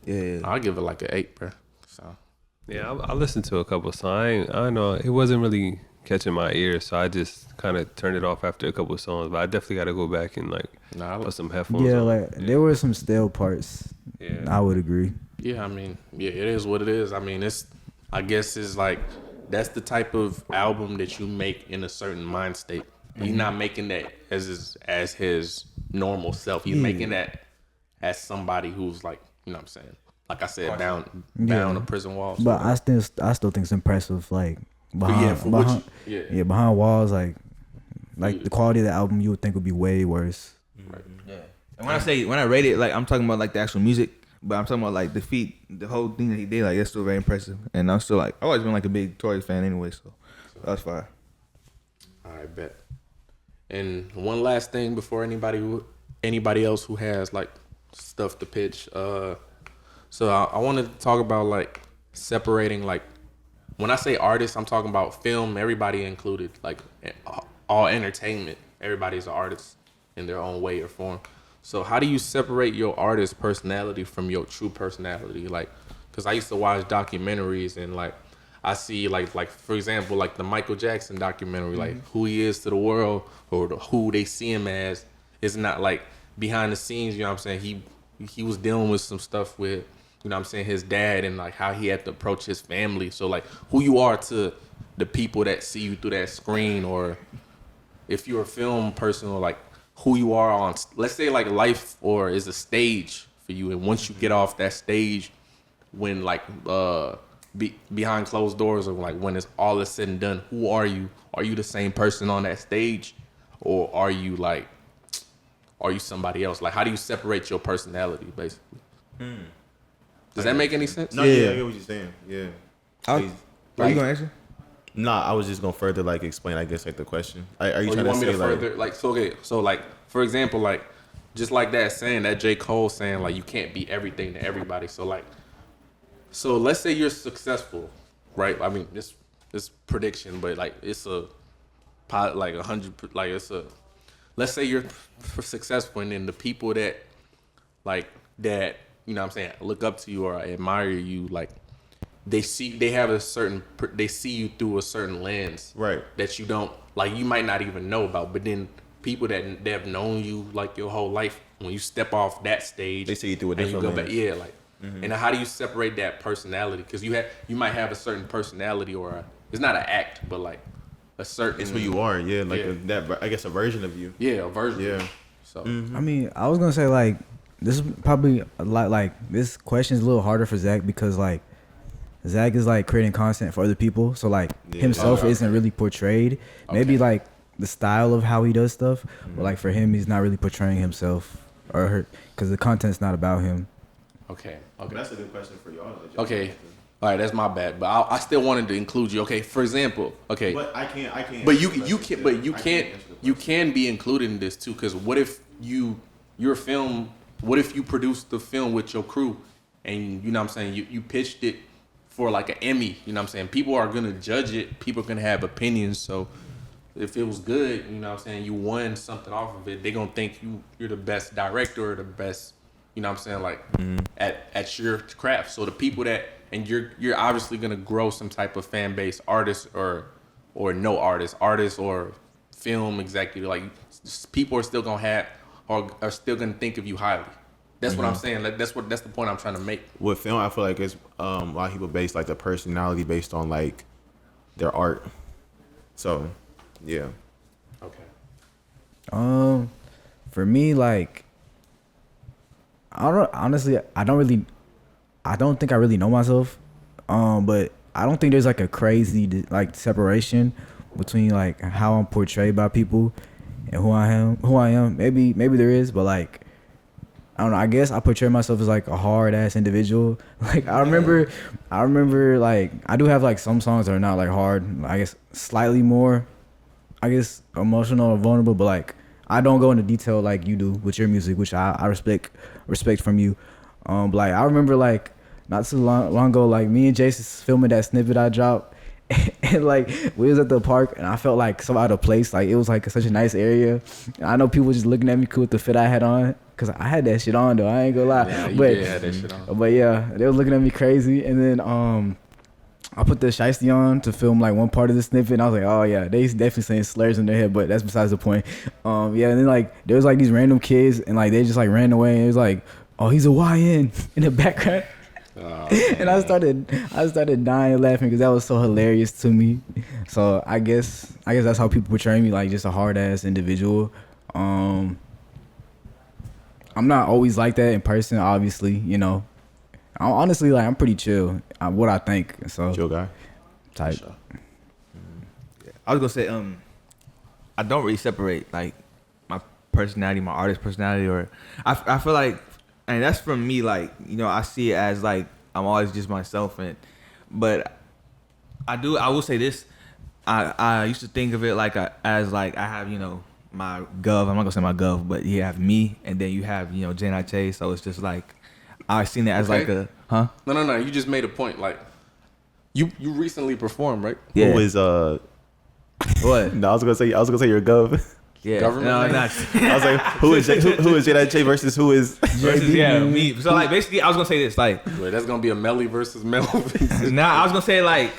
Yeah. I'll give it like an 8, bro. So Yeah, I listened to a couple songs. I don't know. It wasn't really catching my ear, so I just kind of turned it off after a couple of songs. But I definitely got to go back and like put some headphones yeah, on. like there were some stale parts. Yeah. I would agree. yeah, I mean, yeah, it is what it is. I mean, I guess it's like that's the type of album that you make in a certain mind state. He's not making that as his normal self. He's making that as somebody who's like, you know what I'm saying? Like I said, down a prison wall. So But I still think it's impressive. Like for what you- behind walls, like the quality of the album, you would think would be way worse. Yeah. And when I rate it, like I'm talking about like the actual music, but I'm talking about like the feat, the whole thing that he did, like that's still very impressive. And I'm still like I've always been like a big Tory fan anyway, so that's fine. All right, bet. And one last thing before anybody else who has like stuff to pitch. So I wanted to talk about like separating like when I say artists, I'm talking about film, everybody included, like all entertainment. Everybody's an artist in their own way or form. So how do you separate your artist personality from your true personality? Like, because I used to watch documentaries and like I see like for example like the Michael Jackson documentary, like who he is to the world or who they see him as is not like behind the scenes. You know what I'm saying? He was dealing with some stuff with, you know what I'm saying, his dad and like how he had to approach his family. So like who you are to the people that see you through that screen, or if you're a film person, or like who you are on, let's say like life or is a stage for you, and once you get off that stage, when like behind closed doors, or like when it's all is said and done, who are you? Are you the same person on that stage, or are you somebody else? Like how do you separate your personality basically? Does that make any sense? No, yeah, I get what you're saying. Yeah. Are you gonna answer? Nah, I was just gonna further like explain, I guess, like the question. Are you Or trying you want to me say to like? further like so okay, so like for example, like just like that saying that J. Cole saying like you can't be everything to everybody. So like so let's say you're successful, right? I mean this prediction, but like it's a pot like 100 like it's a let's say you're successful, and then the people that like that, you know what I'm saying, look up to you or admire you, like they see you through a certain lens, Right. that you don't like, you might not even know about, but then people that have known you like your whole life, when you step off that stage, They see you through a and you different go lens. back, yeah, like and how do you separate that personality? Because you might have a certain personality, or it's not an act, but like a certain, It's who you are, yeah. Like Yeah. I guess a version of you. yeah, a version. Yeah. So I mean, I was gonna say like this is probably a lot, like this question is a little harder for Zach because like Zach is like creating content for other people, so like Yeah. himself Okay. isn't really portrayed. Maybe Okay. like the style of how he does stuff, but like for him, he's not really portraying himself or her because the content's not about him. okay. That's a good question for y'all. Okay. All right, that's my bad, but I still wanted to include you. Okay, for example, okay, But I can't. but you can be included in this too, because what if what if you produced the film with your crew, and you know what I'm saying, you pitched it for like an Emmy, you know what I'm saying, people are gonna judge it, people are gonna have opinions, so if it was good, you know what I'm saying, you won something off of it, they're gonna think you're the best director or the best, you know what I'm saying, like at your craft. So the people that, and you're obviously gonna grow some type of fan base, artists or no artists or film executive, like people are still gonna have or are still gonna think of you highly. That's what I'm saying. Like, that's the point I'm trying to make. With film, I feel like it's a lot of people base like the personality based on like their art. So, yeah. Okay. For me, like I don't think I really know myself. But I don't think there's like a crazy like separation between like how I'm portrayed by people and who I am. Maybe there is, but like I don't know. I guess I portray myself as like a hard ass individual. Like I remember like I do have like some songs that are not like hard. I guess slightly more, I guess emotional or vulnerable, but like I don't go into detail like you do with your music, which I respect from you. But like I remember like not too long ago, like me and Jason filming that snippet I dropped, and like we was at the park, and I felt like so out of place. Like it was like such a nice area. And I know people were just looking at me cool with the fit I had on, cause I had that shit on though. I ain't gonna lie, Yeah, you but did have that shit on. but yeah, they were looking at me crazy. And then I put the shiesty on to film like one part of the snippet, and I was like, oh yeah, they definitely saying slurs in their head, but that's besides the point. Yeah, and then like there was like these random kids, and like they just like ran away, and it was like, oh, he's a YN in the background. And I started dying laughing because that was so hilarious to me. So I guess that's how people portray me, like just a hard ass individual. I'm not always like that in person, obviously, you know. Honestly, like I'm pretty chill. What I think, so Chill guy. type. I was gonna say, I don't really separate like my personality, my artist personality, or I feel like, and that's from me. Like, you know, I see it as like I'm always just myself, but I will say this. I used to think of it like as like I have, you know, my gov. I'm not gonna say my gov, but you have me, and then you have, you know, Jen I Chase. So it's just like I seen it as Okay. like a huh. No. You just made a point. Like you recently performed, right? Yeah. Who is What? No, I was gonna say your gov. Yeah, Government no, name? not I was like, who is J versus who is? versus, yeah, me. So like basically, I was gonna say this like. Wait, that's gonna be a Melly versus Mel. Nah, I was gonna say like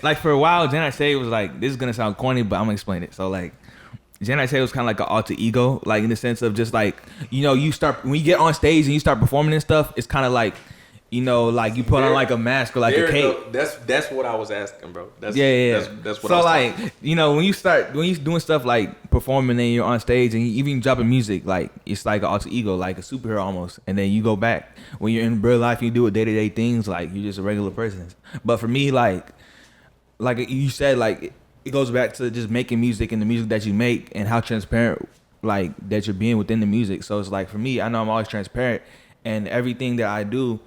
like for a while, Jen I say was like, this is gonna sound corny, but I'm gonna explain it. So like Jen I say was kind of like an alter ego, like in the sense of just like, you know, you start when you get on stage and you start performing and stuff, it's kind of like, you know, like you put on like a mask or like a cape. That's what I was asking, bro. That's what So I was like, talking. you know, when you doing stuff like performing and you're on stage and you even dropping music, like it's like an alter ego, like a superhero almost. And then you go back when you're in real life, you do day-to-day things, like you're just a regular person. But for me, like you said, like it goes back to just making music and the music that you make and how transparent like that you're being within the music. So it's like for me, I know I'm always transparent, and everything that I do,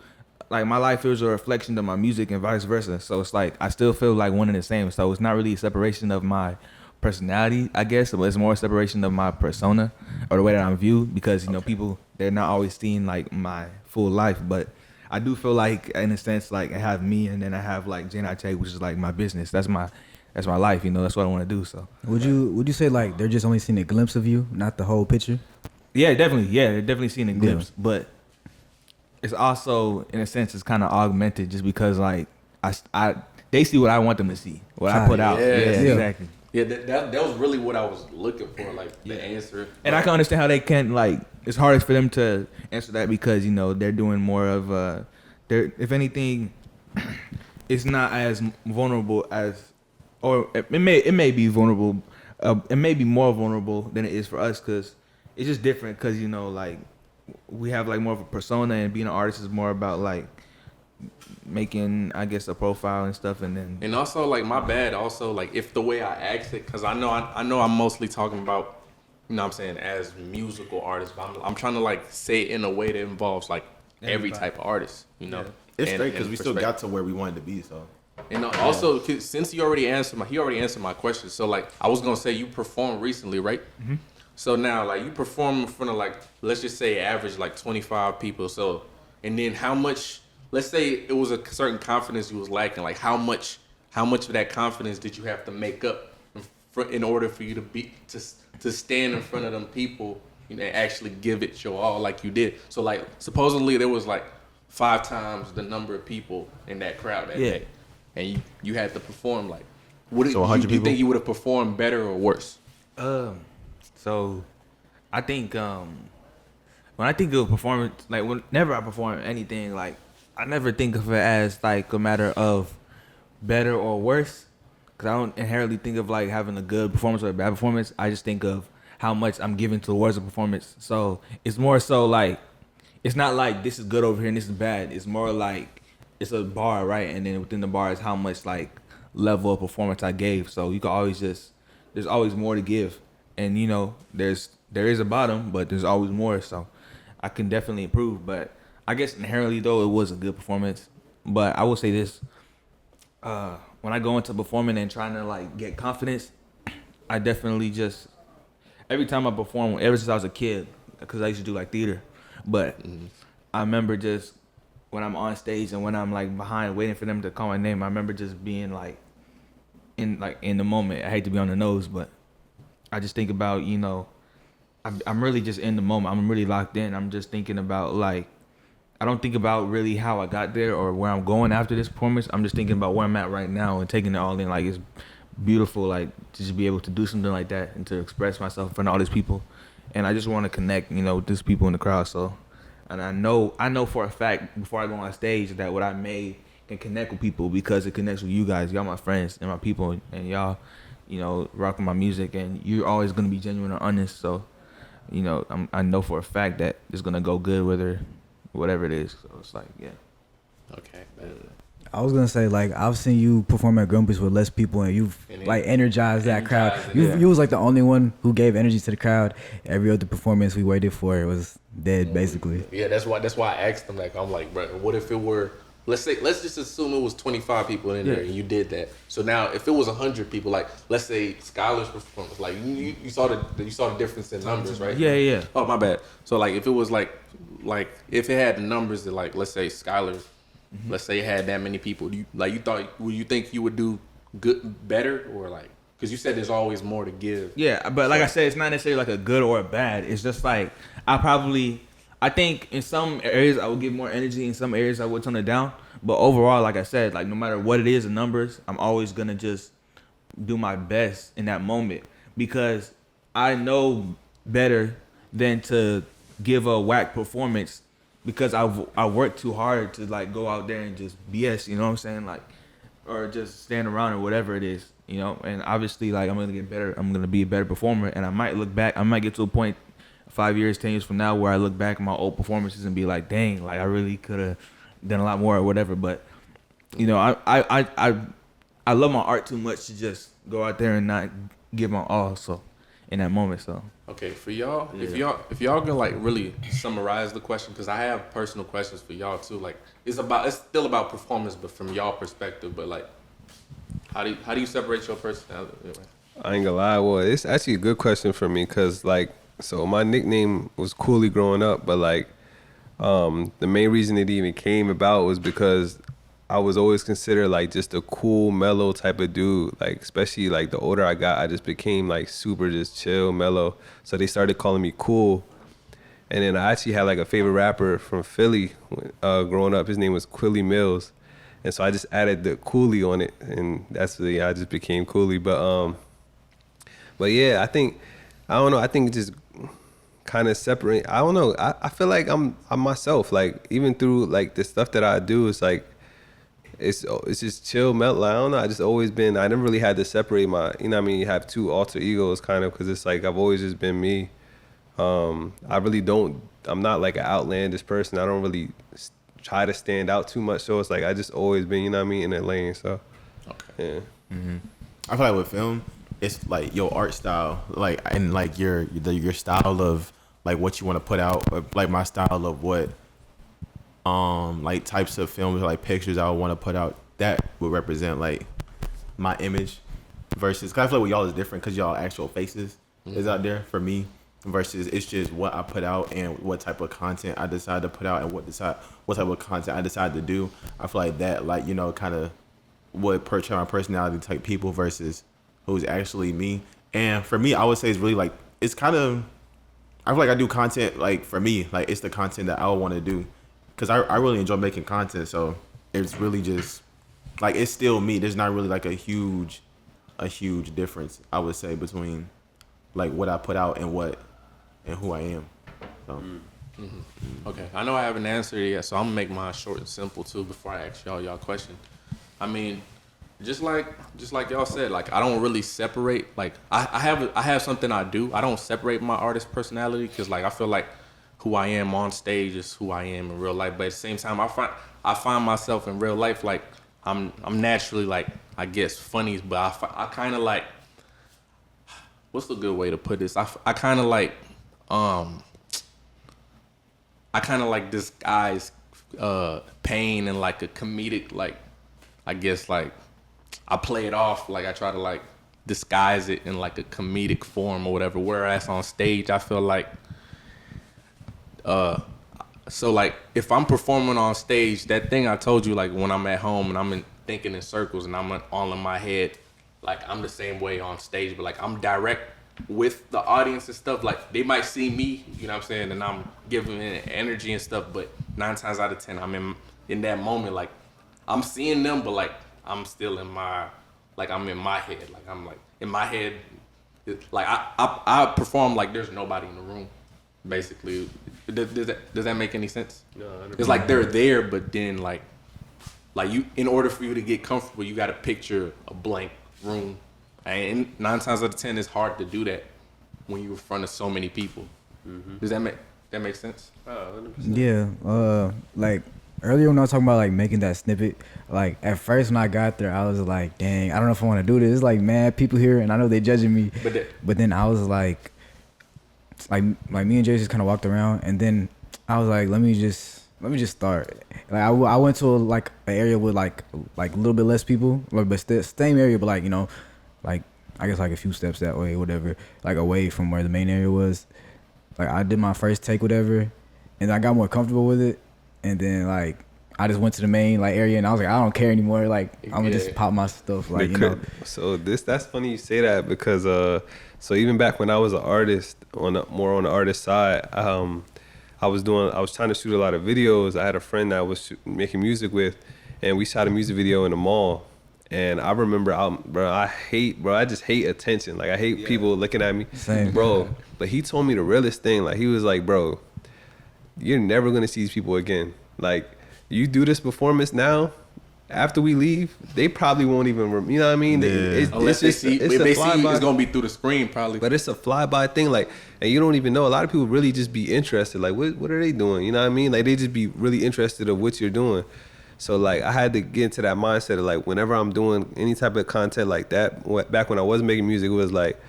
like my life is a reflection of my music and vice versa. So it's like I still feel like one and the same. So it's not really a separation of my personality, I guess, but it's more a separation of my persona or the way that I'm viewed, because you know people, they're not always seeing like my full life. But I do feel like in a sense like I have me, and then I have like J, which is like my business. That's my life, you know. That's what I want to do. So Would you say like they're just only seeing a glimpse of you, not the whole picture? yeah, definitely. Yeah, they're definitely seeing a glimpse, but it's also in a sense it's kind of augmented just because like they see what I want them to see, what I put out. Yeah. Exactly. Yeah, that was really what I was looking for, like the answer. And I can understand how they can like. It's hardest for them to answer that because you know they're doing more of they're, if anything, it's not as vulnerable as, or it may be vulnerable. It may be more vulnerable than it is for us because it's just different. Because you know, like we have like more of a persona, and being an artist is more about like making, I guess, a profile and stuff, and then And also, like, my bad. Also, like, if the way I asked it, because I know I'm mostly talking about, you know what I'm saying, as musical artists, but I'm trying to, like, say it in a way that involves, like, every type of artist, you know? Yeah. It's And- straight because and we still perspective. got to where we wanted to be. So And also, 'cause since he already answered my question, so, like, I was going to say you performed recently, right? Mm-hmm. So now, like, you perform in front of, like, let's just say average, like, 25 people. So, and then how much, let's say it was a certain confidence you was lacking. Like, how much of that confidence did you have to make up in order for you to stand in front of them people, you know, and actually give it your all like you did? So, like, supposedly there was, like, 5 times the number of people in that crowd that day. And you had to perform, like, So 100 you people? think you would have performed better or worse? So I think when I think of performance, like whenever I perform anything, like I never think of it as like a matter of better or worse, because I don't inherently think of like having a good performance or a bad performance. I just think of how much I'm giving towards a performance. So it's more so like, it's not like this is good over here and this is bad. It's more like it's a bar, right? And then within the bar is how much like level of performance I gave. So you can always there's always more to give. And you know, there is a bottom, but there's always more. So I can definitely improve. But I guess inherently though, it was a good performance. But I will say this: when I go into performing and trying to like get confidence, I definitely just every time I perform, ever since I was a kid, because I used to do like theater. But I remember just when I'm on stage and when I'm like behind waiting for them to call my name, I remember just being like in the moment. I hate to be on the nose, but I just think about, you know, I'm really just in the moment. I'm really locked in. I'm just thinking about like, I don't think about really how I got there or where I'm going after this performance. I'm just thinking about where I'm at right now and taking it all in. Like, it's beautiful, like to just be able to do something like that and to express myself in front of all these people. And I just want to connect, you know, with these people in the crowd. So, and I know for a fact before I go on stage that what I made can connect with people because it connects with you guys. Y'all my friends and my people, and y'all, you know, rocking my music, and you're always gonna be genuine and honest. So, you know, I know for a fact that it's gonna go good whether whatever it is. So it's like, yeah. Okay. I was gonna say, like, I've seen you perform at Grumpy's with less people, and you've like energized that crowd. You was like the only one who gave energy to the crowd. Every other performance we waited for was dead, basically. Yeah, that's why I asked them. Like, I'm like, bro, what if it were? Let's just assume it was 25 people in there, and you did that. So now, if it was 100 people, like, let's say Skylar's performance, like you saw the difference in numbers, right? Yeah. Oh, my bad. So like, if it was like if it had the numbers that, like, let's say Skylar's, let's say it had that many people, would you think you would do better, or like, Because you said there's always more to give. Yeah, but like I said, it's not necessarily like a good or a bad. It's just like I think in some areas I would give more energy, in some areas I would tone it down. But overall, like I said, like no matter what it is, the numbers, I'm always gonna just do my best in that moment because I know better than to give a whack performance because I worked too hard to like go out there and just BS, you know what I'm saying? Like, or just stand around or whatever it is, you know? And obviously, like, I'm gonna get better. I'm gonna be a better performer, and I might look back. I might get to a point 5 years, 10 years from now where I look back at my old performances and be like, dang, like I really could have done a lot more or whatever. But you know, I love my art too much to just go out there and not give my all. So in that moment, so Okay, for y'all, if y'all can like really summarize the question, because I have personal questions for y'all too. Like it's still about performance, but from y'all perspective. But like, how do you separate your personality? I ain't gonna lie. Well, it's actually a good question for me because, like, so my nickname was Cooley growing up, but like, the main reason it even came about was because I was always considered like just a cool, mellow type of dude. Like, especially like the older I got, I just became like super just chill, mellow. So they started calling me Cool. And then I actually had like a favorite rapper from Philly growing up. His name was Quilly Mills. And so I just added the Cooley on it, and that's the I just became Cooley. But yeah, I don't know. I think it just kind of separate. I don't know. I feel like I'm myself. Like even through like the stuff that I do, it's like it's just chill, melt. Like, I don't know. I just always been. I never really had to separate my. You know what I mean? You have two alter egos, kind of, because it's like I've always just been me. I really don't. I'm not like an outlandish person. I don't really try to stand out too much. So it's like I just always been. You know what I mean? In that lane. So Okay. yeah. Mm-hmm. I feel like with film, it's like your art style, like and like your style of like what you want to put out, or like my style of what like types of films or like pictures I would want to put out that would represent like my image versus, cause I feel like with y'all is different because y'all actual faces is out there for me versus it's just what I put out and what type of content I decide to put out and what type of content I decide to do. I feel like that, like, you know, kind of would portray my personality type people versus who's actually me. And for me, I would say it's really like, it's kind of, I feel like I do content like for me, like it's the content that I would want to do because I really enjoy making content. So it's really just like, it's still me. There's not really like a huge difference, I would say, between like what I put out and who I am. So. Mm-hmm. Okay, I know I haven't answered it yet, so I'm gonna make mine short and simple too before I ask y'all question. I mean, just like y'all said, like I don't really separate. Like I have something I do. I don't separate my artist personality because like I feel like who I am on stage is who I am in real life. But at the same time, I find myself in real life like I'm naturally like, I guess, funny, but I kind of like, what's a good way to put this? I kind of like disguise pain and like a comedic, like, I guess, like I play it off, like I try to like disguise it in like a comedic form or whatever, whereas on stage I feel like so like if I'm performing on stage, that thing I told you, like when I'm at home and I'm thinking in circles and I'm all in my head, like I'm the same way on stage, but like I'm direct with the audience and stuff. Like they might see me, you know what I'm saying, and I'm giving it energy and stuff, but 9 times out of 10 I'm in that moment, like I'm seeing them, but like I'm still in my, like I'm in my head, like I'm like in my head, like I perform like there's nobody in the room, basically. Does that make any sense? No, it's like they're there, but then like you, in order for you to get comfortable, you got to picture a blank room, and 9 times out of 10 it's hard to do that when you're in front of so many people. Mm-hmm. Does that make sense? Oh, 100%. Yeah. Like earlier when I was talking about like making that snippet, like at first when I got there, I was like, dang, I don't know if I want to do this. It's like mad people here, and I know they judging me. But then I was like me and Jay just kind of walked around, and then I was like, let me just start. Like I went to an area with like a little bit less people, but still same area, but like, you know, like I guess like a few steps that way, whatever, like away from where the main area was. Like I did my first take, whatever, and I got more comfortable with it. And then like I just went to the main like area and I was like, I don't care anymore. Like I'm gonna just pop my stuff. Like So that's funny you say that because so even back when I was an artist more on the artist side, I was trying to shoot a lot of videos. I had a friend that I was making music with, and we shot a music video in the mall. And I remember, I just hate attention. Like I hate people looking at me, bro. But he told me the realest thing. Like he was like, bro, you're never gonna see these people again. Like you do this performance now, after we leave, they probably won't even. You know what I mean? Yeah. Unless they see, if they see it's gonna be through the screen probably. But it's a flyby thing, like, and you don't even know. A lot of people really just be interested. Like, what are they doing? You know what I mean? Like, they just be really interested of what you're doing. So like, I had to get into that mindset of like, whenever I'm doing any type of content like that, back when I was making music, it was like,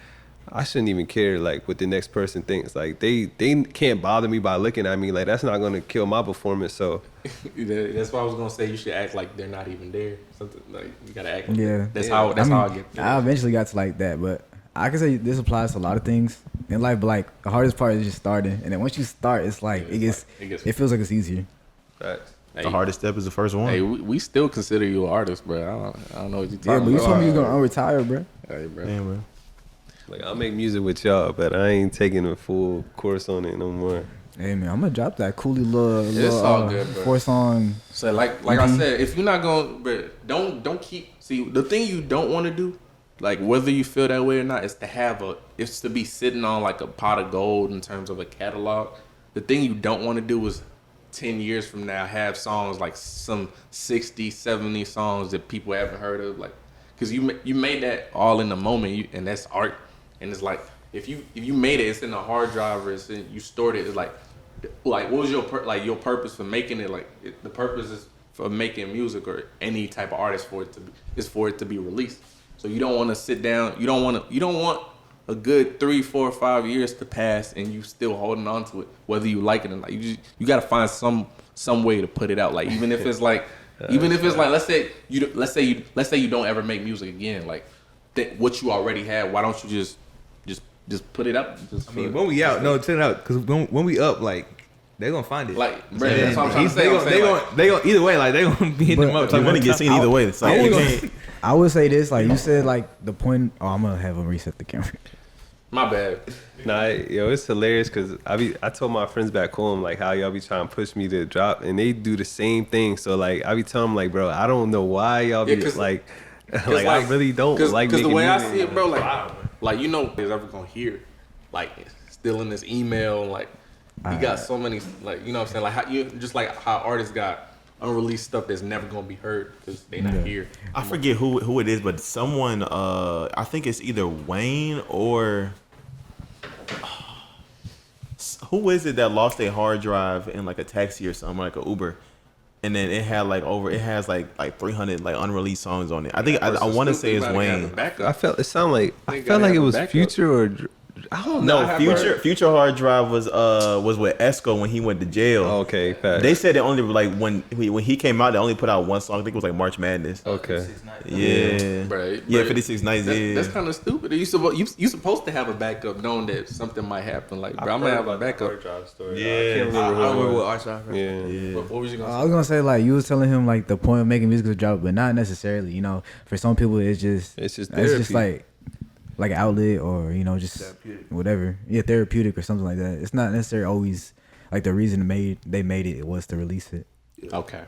I shouldn't even care like what the next person thinks. Like they can't bother me by looking at me. Like that's not gonna kill my performance. So that's why I was gonna say you should act like they're not even there. Something like you gotta act. Like That's how I get. I eventually got to like that, but I can say this applies to a lot of things in life. But like the hardest part is just starting, and then once you start, it's like it feels like it's easier. Right. The hardest step is the first one. Hey, we still consider you an artist, bro. I don't know what you're talking about. Yeah, but you told me you was gonna retire, bro. Hey, bro. Damn, bro. Like I'll make music with y'all, but I ain't taking a full course on it no more. Hey man, I'm gonna drop that coolie little It's all good, bro. 4-song. So like I said, if you're not going, bro, don't keep. See, the thing you don't want to do, like whether you feel that way or not, is to be sitting on like a pot of gold in terms of a catalog. The thing you don't want to do is 10 years from now have songs like some 60, 70 songs that people haven't heard of, like because you made that all in the moment, and that's art. And it's like if you made it, it's in a hard drive, or you stored it. It's like what was your purpose for making it? Like the purpose is for making music or any type of artist for it to be released. So you don't want to sit down. You don't want a good 3, 4, 5 years to pass and you still holding on to it, whether you like it or not. You got to find some way to put it out. Like even if it's like let's say you don't ever make music again. Like what you already had, why don't you just put it up? When we out, no, turn it out, because when we up, like they gonna find it. Like, bro, that's what I'm trying to say. They gonna either way, like they gonna be in them up. You're gonna get seen either way. It's like, I would say this, like you said, like the point. Oh, I'm gonna have him reset the camera. My bad. Nah, yo, it's hilarious because I told my friends back home like how y'all be trying to push me to drop, and they do the same thing. So like I be telling them like, bro, I don't know why y'all be like I really don't like because the way music. I see it, bro, like you know, is ever gonna hear like still in this email, like you got so many, like you know what I'm saying, like how you just like how artists got unreleased stuff that's never gonna be heard because they not here. I forget who it is, but someone I think it's either Wayne or who is it that lost a hard drive in like a taxi or something, like an Uber, and then it has like 300 like unreleased songs on it. I think I want to say it's Wayne. I felt like it was Future or I don't know. No, Future hard drive was with Esco when he went to jail. Okay, fact. They said they only like when he came out, they only put out one song. I think it was like March Madness. Okay. Yeah. Right. 56 Nights. That's kind of stupid. You supposed to have a backup, knowing that something might happen. Like, bro, I'm gonna have a backup. Story. Yeah. I can't remember what art shop. Yeah. What was you gonna say? I was gonna say like you was telling him like the point of making music is drop, but not necessarily. You know, for some people it's just like an outlet or just whatever. Yeah, therapeutic or something like that. It's not necessarily always like the reason they made it was to release it. Okay,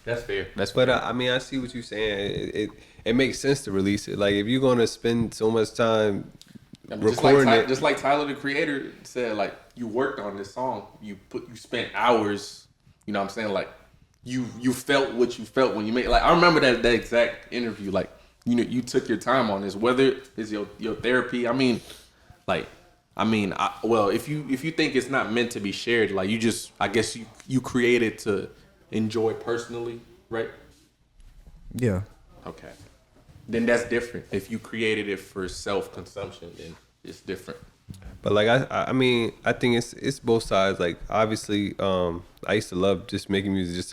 that's fair. But I mean, I see what you're saying. It makes sense to release it. Like if you're gonna spend so much time recording it, just like Tyler the Creator said, like you worked on this song, you spent hours. You know what I'm saying? Like you felt what you felt when you made. Like I remember that exact interview. Like you took your time on this. Whether it's your therapy. Well, if you think it's not meant to be shared, like I guess you created to enjoy personally, right? Yeah. Okay. Then that's different. If you created it for self-consumption, then it's different. But like I mean, I think it's both sides. Like obviously, I used to love just making music just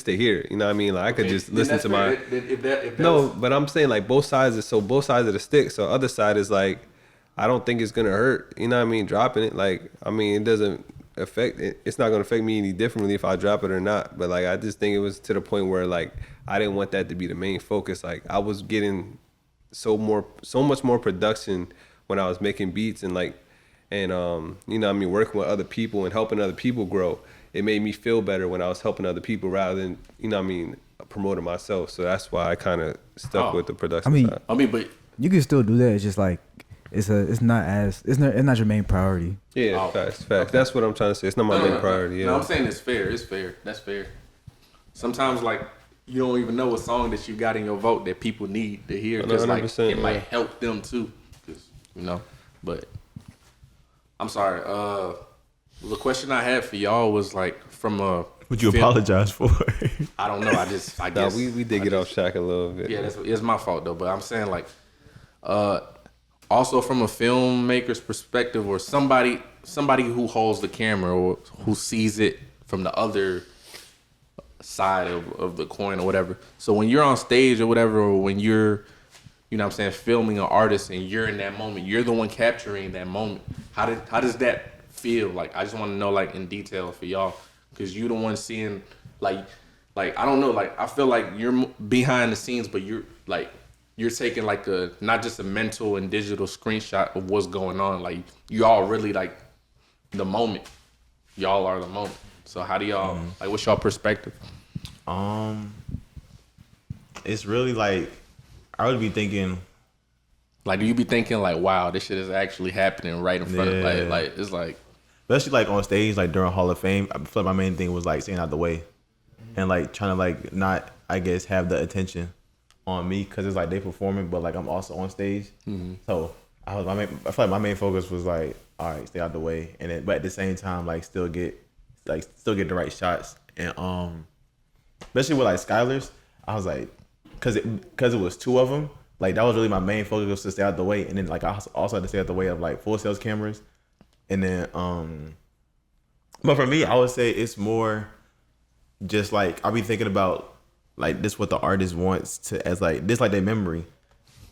to hear it. You know what I mean? Like I could just listen to my. But I'm saying like both sides of the stick. So other side is like, I don't think it's gonna hurt. You know what I mean? Dropping it, like I mean, it doesn't. it's not gonna affect me any differently if I drop it or not. But like I just think it was to the point where like I didn't want that to be the main focus. Like I was getting so much more production when I was making beats and like you know what I mean, working with other people and helping other people grow. It made me feel better when I was helping other people rather than, you know what I mean, promoting myself. So that's why I kind of stuck with the production side. I mean, but You can still do that. It's just like it's not your main priority. Yeah, facts. That's what I'm trying to say. It's not my main priority. Yeah. No, I'm saying it's fair. It's fair. That's fair. Sometimes, like, you don't even know a song that you got in your vote that people need to hear because, like, 100%, it might help them too. 'Cause, you know, but I'm sorry. The question I had for y'all was like from a. What you apologize for? I don't know. I guess. We did get off track a little bit. Yeah, it's my fault though. But I'm saying like, also from a filmmaker's perspective, or somebody who holds the camera or who sees it from the other side of the coin or whatever. So when you're on stage or whatever, or when you're, you know what I'm saying, filming an artist and you're in that moment, you're the one capturing that moment. How does that feel? Like, I just want to know, like, in detail for y'all, because you're the one seeing, like I don't know, like, I feel like you're behind the scenes, but you're taking like not just a mental and digital screenshot of what's going on. Like, you all really like the moment. Y'all are the moment. So how do y'all like? What's y'all perspective? It's really like I would be thinking. Like, do you be thinking like, wow, this shit is actually happening right in front of like it's like. Especially like on stage, like during Hall of Fame, I feel like my main thing was like staying out the way, and like trying to like not, I guess, have the attention on me because it's like they performing, but like I'm also on stage. So I feel like my main focus was like, all right, stay out the way, and then, but at the same time, like still get the right shots, and especially with like Skylar's, I was like, because it was two of them, like that was really my main focus was to stay out the way, and then like I also had to stay out the way of like Full Sail's cameras. And then, but for me, I would say it's more just like I'll be thinking about like this what the artist wants to as like this like their memory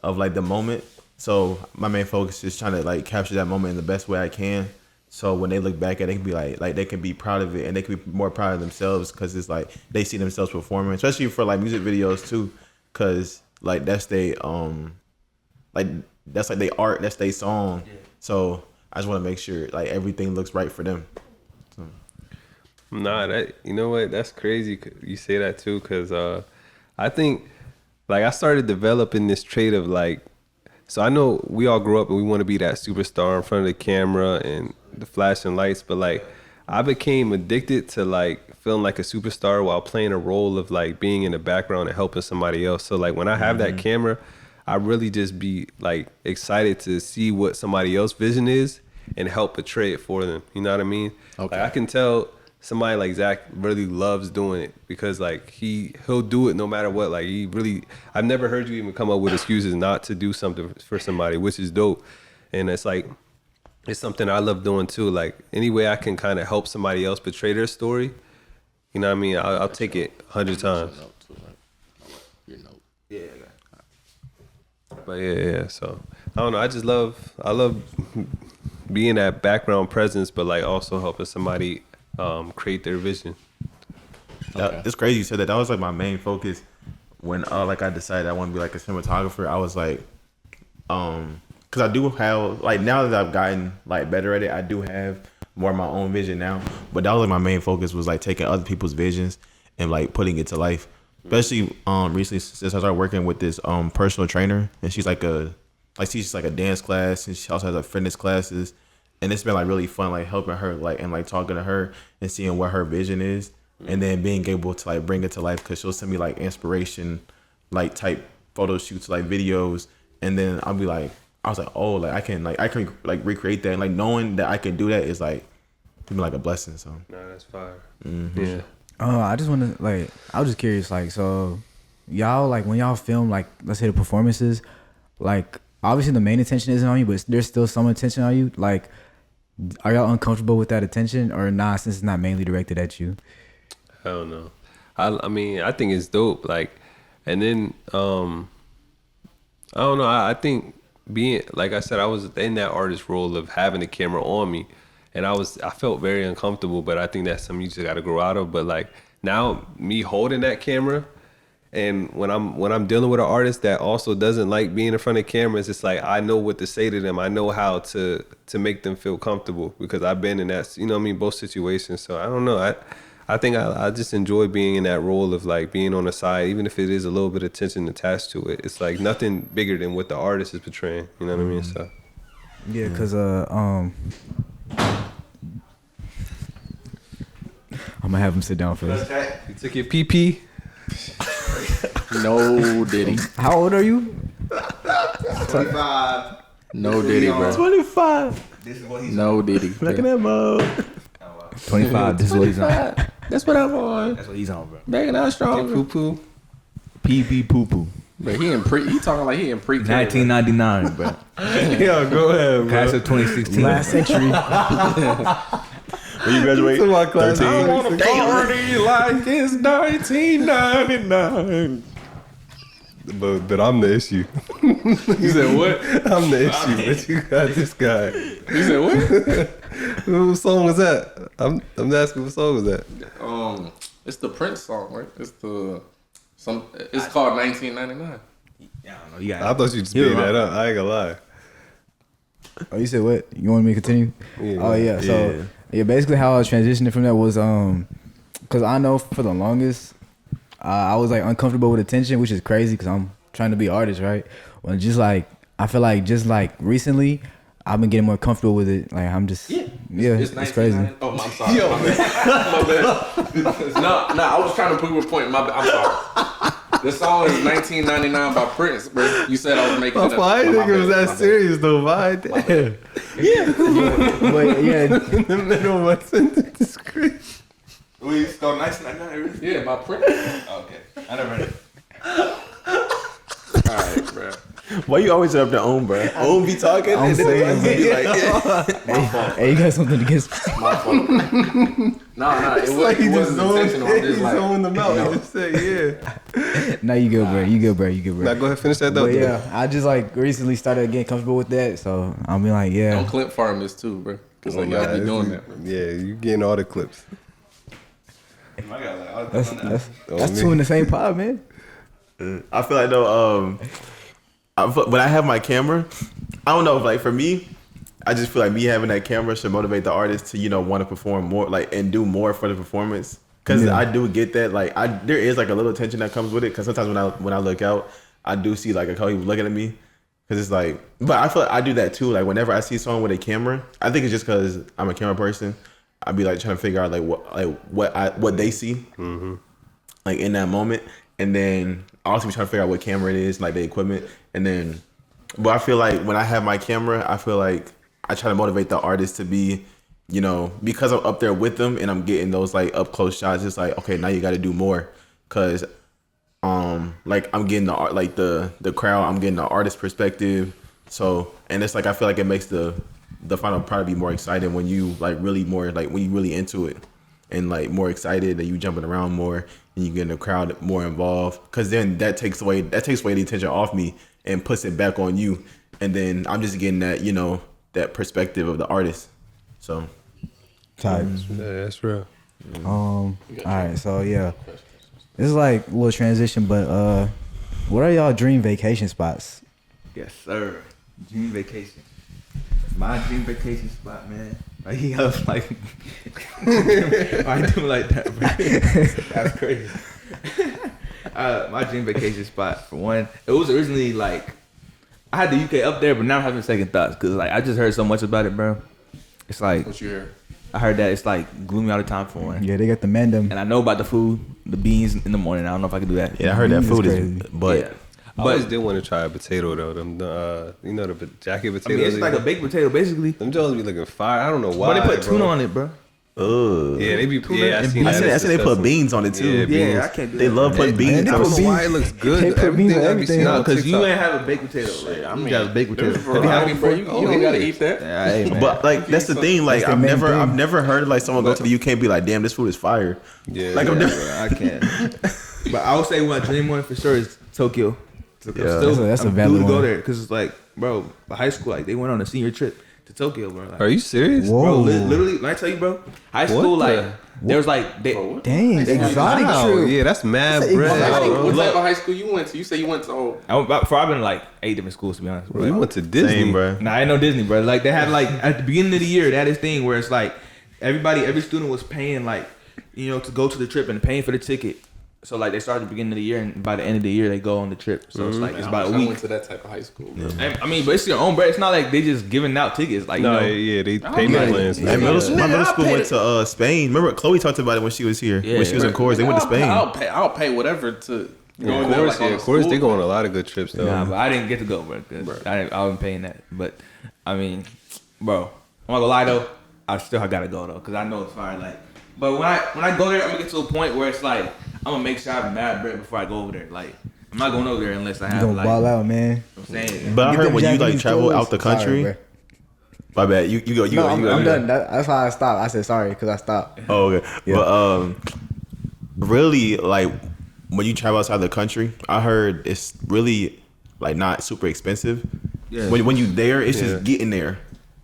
of like the moment. So my main focus is trying to like capture that moment in the best way I can. So when they look back at it, they can be like they can be proud of it and they can be more proud of themselves because it's like they see themselves performing, especially for like music videos too, because like that's they like that's like they art, that's their song. Yeah. So I just want to make sure like everything looks right for them. So. Nah, you know what? That's crazy. You say that too, cause I think like I started developing this trait of like, so I know we all grew up and we want to be that superstar in front of the camera and the flashing lights, but like I became addicted to like feeling like a superstar while playing a role of like being in the background and helping somebody else. So like when I have that camera, I really just be like excited to see what somebody else's vision is and help portray it for them. You know what I mean? Okay. Like I can tell somebody like Zach really loves doing it because like he'll do it no matter what. Like he really, I've never heard you even come up with excuses not to do something for somebody, which is dope. And it's like, it's something I love doing too. Like any way I can kind of help somebody else portray their story, you know what I mean? I'll take it 100 times. Yeah. But yeah. So I don't know. I love being that background presence, but like also helping somebody create their vision. It's crazy you said that. That was like my main focus when like I decided I want to be like a cinematographer. I was like, because I do have like now that I've gotten like better at it, I do have more of my own vision now. But that was like my main focus was like taking other people's visions and like putting it to life. Especially recently since I started working with this personal trainer, and she's like she's like a dance class, and she also has like fitness classes, and it's been like really fun like helping her like and like talking to her and seeing what her vision is, and then being able to like bring it to life because she'll send me like inspiration like type photo shoots like videos, and then I'll be like I was like oh like I can recreate that, and like knowing that I can do that is like it's been like a blessing. So nah, that's fire. Yeah. I just want to like I was just curious like so y'all like when y'all film like let's say the performances like obviously the main attention isn't on you but there's still some attention on you, like are y'all uncomfortable with that attention or not since it's not mainly directed at you? I don't know. I mean I think it's dope like, and then I don't know, I think being like I said I was in that artist role of having the camera on me and I felt very uncomfortable. But I think that's something you just got to grow out of. But like now, me holding that camera, and when I'm dealing with an artist that also doesn't like being in front of cameras, it's like I know what to say to them. I know how to make them feel comfortable because I've been in that, you know what I mean, both situations. So I don't know. I think I just enjoy being in that role of like being on the side, even if it is a little bit of tension attached to it. It's like nothing bigger than what the artist is portraying. You know what I mean? So Yeah, cause I'm gonna have him sit down first. you took your PP. No Diddy. How old are you? 25. No Diddy, bro. 25. This is what he's No Diddy. Look at that mode. 25. This is what he's on. That's what I'm on. That's what he's on, bro. Banging out strong. Poo poo. PB poo poo. Bro, he talking like he in pre 1999, bro. Yo, go ahead, Class of 2016. Last century. When you graduate, To my class. 13. I wanna party like it's 1999. But I'm the issue. You said what? I'm the issue. But you got this guy. You said what? What song was that? I'm asking what song was that? It's the Prince song, right? It's called 1999. Yeah, I don't know. You got I thought you just made that up. I ain't gonna lie. Oh, you said what? You want me to continue? Yeah. Oh yeah. So yeah, basically how I was transitioning from that was cause I know for the longest I was like uncomfortable with attention, which is crazy because I'm trying to be an artist, right? Well, just like I feel like just like recently I've been getting more comfortable with it. Like I'm just it's crazy. Oh, I'm sorry. Yo, my bad. No, I was trying to prove a point. I'm sorry. The song is 1999 by Prince, bro. You said I was making it up. I didn't think it was that serious though. Why? But yeah, In the middle of my sentence is crazy. We it's called 1999. Yeah, by Prince. Okay. I never heard it. All right, bro. Why you always up to Own, bro? Own be talking. I'm and then saying, he be like, hey, you got something against me? My fault. Nah, it wasn't intentional. I'm just like, zoned them out. you know. He just said, yeah. No, you good, bro. You good, bro. Now go ahead, finish that though. But yeah, I just like recently started getting comfortable with that, so I'll be like, yeah. Don't clip farm this too, bro. Cause like y'all be doing that. Yeah, you getting all the clips. That's two in the same pod, man. I feel like though, when I have my camera, I don't know if like for me, I just feel like me having that camera should motivate the artist to want to perform more, like and do more for the performance. Cause I do get that, like there is like a little tension that comes with it. Cause sometimes when I look out, I do see like a couple people looking at me. Cause it's like, but I feel like I do that too. Like whenever I see someone with a camera, I think it's just cause I'm a camera person. I'd be like trying to figure out what they see, like in that moment, and then I also be trying to figure out what camera it is, like the equipment, and then. But I feel like when I have my camera, I feel like I try to motivate the artist to be, because I'm up there with them and I'm getting those like up close shots. It's like, okay, now you got to do more, cause like I'm getting the crowd, I'm getting the artist perspective. So and it's like I feel like it makes the final product be more exciting when you like really more like when you really into it and like more excited and you jumping around more and you getting the crowd more involved. Cause then that takes away the attention off me and puts it back on you. And then I'm just getting that, that perspective of the artist. So Type. Yeah, that's real. All right, so yeah, this is like a little transition, but what are y'all dream vacation spots? Yes, sir. Dream vacation. My dream vacation spot, man. Like he was like, I do like that, bro. That's crazy. My dream vacation spot, for one, it was originally like I had the UK up there, but now I'm having second thoughts because like I just heard so much about it, bro. It's like What you hear? I heard that it's like gloomy all the time for one. Yeah, they got the mandem. And I know about the food, the beans in the morning. I don't know if I can do that. yeah, I heard that It's food crazy. is, but Yeah. I always did want to try a potato though. Them the jacket I potatoes. mean, it's like a baked potato, basically. them Jones be looking fire. I don't know why. But they put tuna bro. on it, bro. Yeah, they be. Yeah, I and seen that. I said It's they put disgusting. beans on it too. Yeah, beans. Yeah, I can't do They that. love putting beans I on don't know it. why it looks good. They put beans on I be everything. seeing No, on because you TikTok. ain't have a baked potato. Like, I you mean, got a baked potato. There's Have you had variety, bro. You don't gotta eat that. Yeah, hey, man. But like that's the thing. Like That's their main thing. I've never heard like someone go to the UK and be like, "Damn, this food is fire." Yeah, Like I'm Yeah, never. bro, I can't. But I would say my dream one for sure is Tokyo. Yeah. That's a valid I'm due to go one. there because it's like, bro, high school, like they went on a senior trip to Tokyo, bro. Like, Are you serious? Whoa. bro, literally, let me tell you, bro. High school, What the- like, there was like, Dang, exotic Wow, trip. yeah, that's mad That's bread. exotic. bro. What Look, type of high school you went to? You say you went to. Oh, I've been like 8 different schools, to be honest. bro, you went to Disney, Same, bro. Nah, I ain't no Disney, bro. Like they had like at the beginning of the year, they had this thing where it's like every student was paying like, you know, to go to the trip and paying for the ticket. So like they started at the beginning of the year, and by the end of the year they go on the trip. So it's like it's about a I week. went to that type of high school. Bro. I mean, but it's your own, bro. It's not like they just giving out tickets. Like, No, you know, yeah, they payment plans. Hey, my middle I school paid went it. to Spain. Remember, Chloe talked about it when she was here. Yeah, when she was in chorus, they went to Spain. I'll pay whatever to go Of there, course, like, on yeah, a of course, school they go on thing. a lot of good trips though. nah, but I didn't get to go, bro. Cause I wasn't paying that. But I mean, bro, I'm not gonna lie though, I still gotta go though, cause I know it's fire. Like, but when I go there, I'm gonna get to a point where it's like I'm gonna make sure I have mad bread before I go over there. Like, I'm not going over there unless I You have gonna like. ball out, man. I'm saying, But I Get heard them when you like Japanese travel clothes. out the country. Sorry, My bad. You go. You no, go. I'm, You go. I'm you go. done. That's why I stopped. I said sorry because I stopped. Oh, okay. Yeah. But really, like when you travel outside the country, I heard it's really like not super expensive. Yeah. When you there, it's Yeah. just getting there.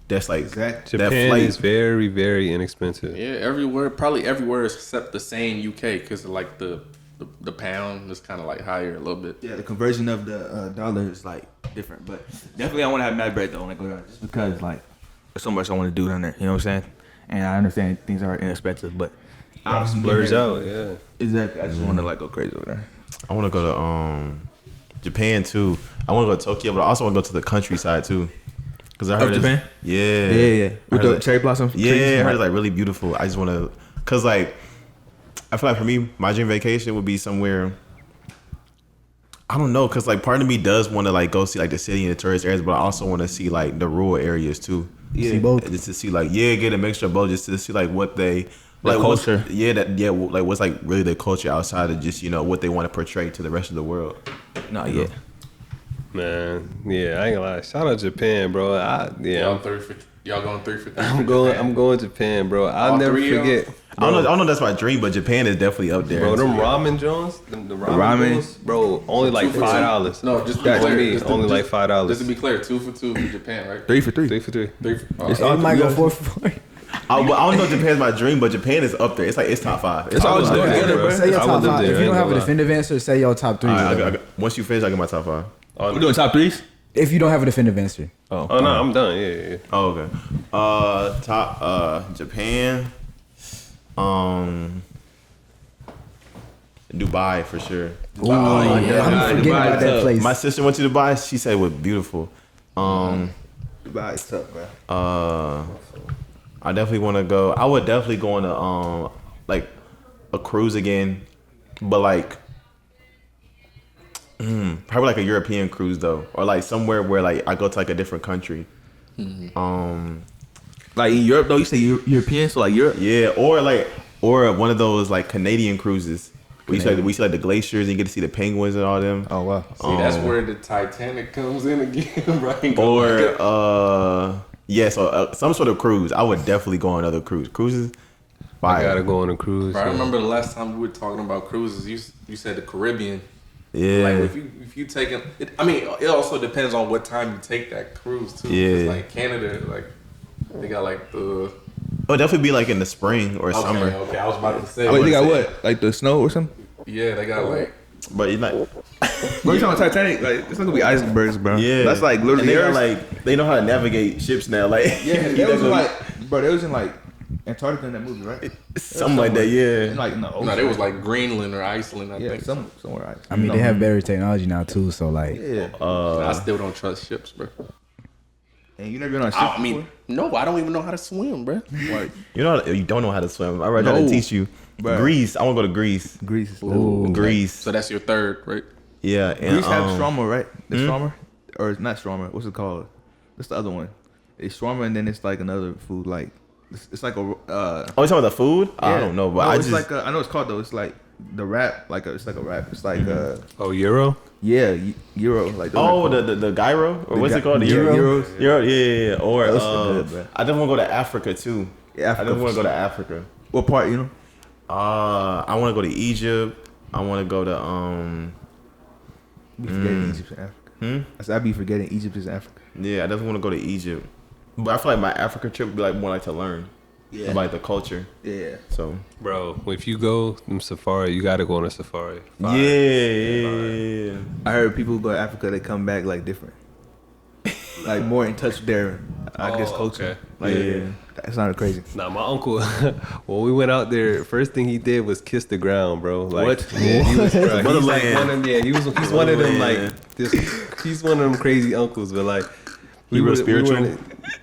That's like Exactly. that Japan flight. is very, very inexpensive. Yeah, everywhere, probably everywhere except the same UK, because like the pound is kind of like higher a little bit. yeah, the conversion of the dollar is like different, but definitely I want to have mad bread though when I go down, just because like there's so much I want to do down there. You know what I'm saying? And I understand things are inexpensive, but I'm Splurge out, yeah. Exactly. I just want to like go crazy over there. I want to go to Japan too. I want to go to Tokyo, but I also want to go to the countryside too. Cause I heard it's- Japan? Yeah. With heard the like- cherry blossom. Yeah, trees, I heard like- it's like really beautiful. I just want to, cause like I feel like for me, my dream vacation would be somewhere. I don't know, cause like part of me does want to like go see like the city and the tourist areas, but I also want to see like the rural areas too. Yeah. See both. Just to see like get a mixture of both, just to see like what they like what's- culture. like what's like really their culture outside of just what they want to portray to the rest of the world. No, yeah. Man, yeah, I ain't gonna lie. Shout out Japan, bro. Y'all going 3 for 3? I'm going to Japan, bro. I'll All never three of forget. I don't know if that's my dream, but Japan is definitely up there. Bro, them ramen joints, the ramen, ramen. joints, bro, only like $5. No, just to be That's clear, me, just to- only like just- $5. Just to be clear, 2 for 2 for Japan, right? 3 for 3. 3 for 3. 3 for, oh, It's It all might three go of 4 for 4. I don't know if Japan's my dream, but Japan is up there. It's like it's top 5. It's all I would just live together, there, bro. bro. Say your I top would live 5. there, If I you ain't don't have a gonna lie. definitive answer, say your top 3. Once you finish, I get my top 5. Oh, We're doing top 3s. If you don't have a definitive answer. oh no, I'm done. Yeah. Oh, okay. Top Japan. Dubai for sure. Oh, yeah. yeah. I'm forgetting Dubai about is that tough. place. My sister went to Dubai. She said it was beautiful. Dubai is tough, bro. I definitely want to go. I would definitely go on a like a cruise again, but like probably like a European cruise though, or like somewhere where like I go to like a different country. Like in Europe, though, you say European, so like Europe. Yeah, or one of those like Canadian cruises. We see like the glaciers and you get to see the penguins and all them. Oh, wow. See, that's where the Titanic comes in again, right? Or some sort of cruise. I would definitely go on other cruises. I Fire. gotta go on a cruise. Bro, I yeah. remember the last time we were talking about cruises. You said the Caribbean. Yeah. Like if you take it, I mean, it also depends on what time you take that cruise too. 'Cause, Yeah. like Canada, like they got like the Oh, definitely be like in the spring or summer. Okay, I was about to say. Wait, they got what? Like the snow or something? Yeah, they got like. But it's not. Bro, you talking about Titanic? Like, it's not gonna be icebergs, bro. Yeah. That's like And literally they got, yours. like they know how to navigate ships now. Like Yeah, they was in like, bro, they was in like Antarctica in that movie, right? something like that. And, Yeah. like no, No, they was like Greenland or Iceland. I yeah, think. somewhere. Right? I mean, they have better technology now, too. So, like, Yeah, I still don't trust ships, bro. and you never been on a ship I mean, no, I don't even know how to swim, bro. Like, You don't know how to swim. I rather try to No. teach you. Bruh. Greece. I want to go to Greece. Greece is Ooh. Greece. so that's your third, right? Yeah. And, Greece have shawarma, right? The shawarma, or it's not shawarma. What's it called? What's the other one? It's shawarma, and then it's like another food, like it's like a. Oh, you talking about the food? I yeah. don't know, but No, I it's just like I know it's called though. It's like the wrap, it's like a wrap. It's like Oh, Euro? yeah, Euro, like the gyro or what's it called? The Euros. Euro, yeah. Or Those are good, bro. I definitely want to go to Africa too. Yeah, I Africa definitely want for to go to Africa. What part, you know? I want to go to Egypt. I want to go to Be forgetting Egypt and Africa. I said I'd be forgetting Egypt is Africa. yeah. I definitely want to go to Egypt. But I feel like my Africa trip would be like more like to learn about like the culture. Yeah. So Bro, if you go on safari, you gotta go on a safari. Fire. yeah. I heard people who go to Africa, they come back like different, like more in touch with their, I guess, culture. Okay. Like, Yeah. that sounded crazy. Nah, my uncle, when we went out there, first thing he did was kiss the ground, bro. Like, What? Yeah, he was, bro, he's like Motherland. one of them, yeah, he's one of them, like, Motherland. he's one of them crazy uncles, but like, He real spiritual?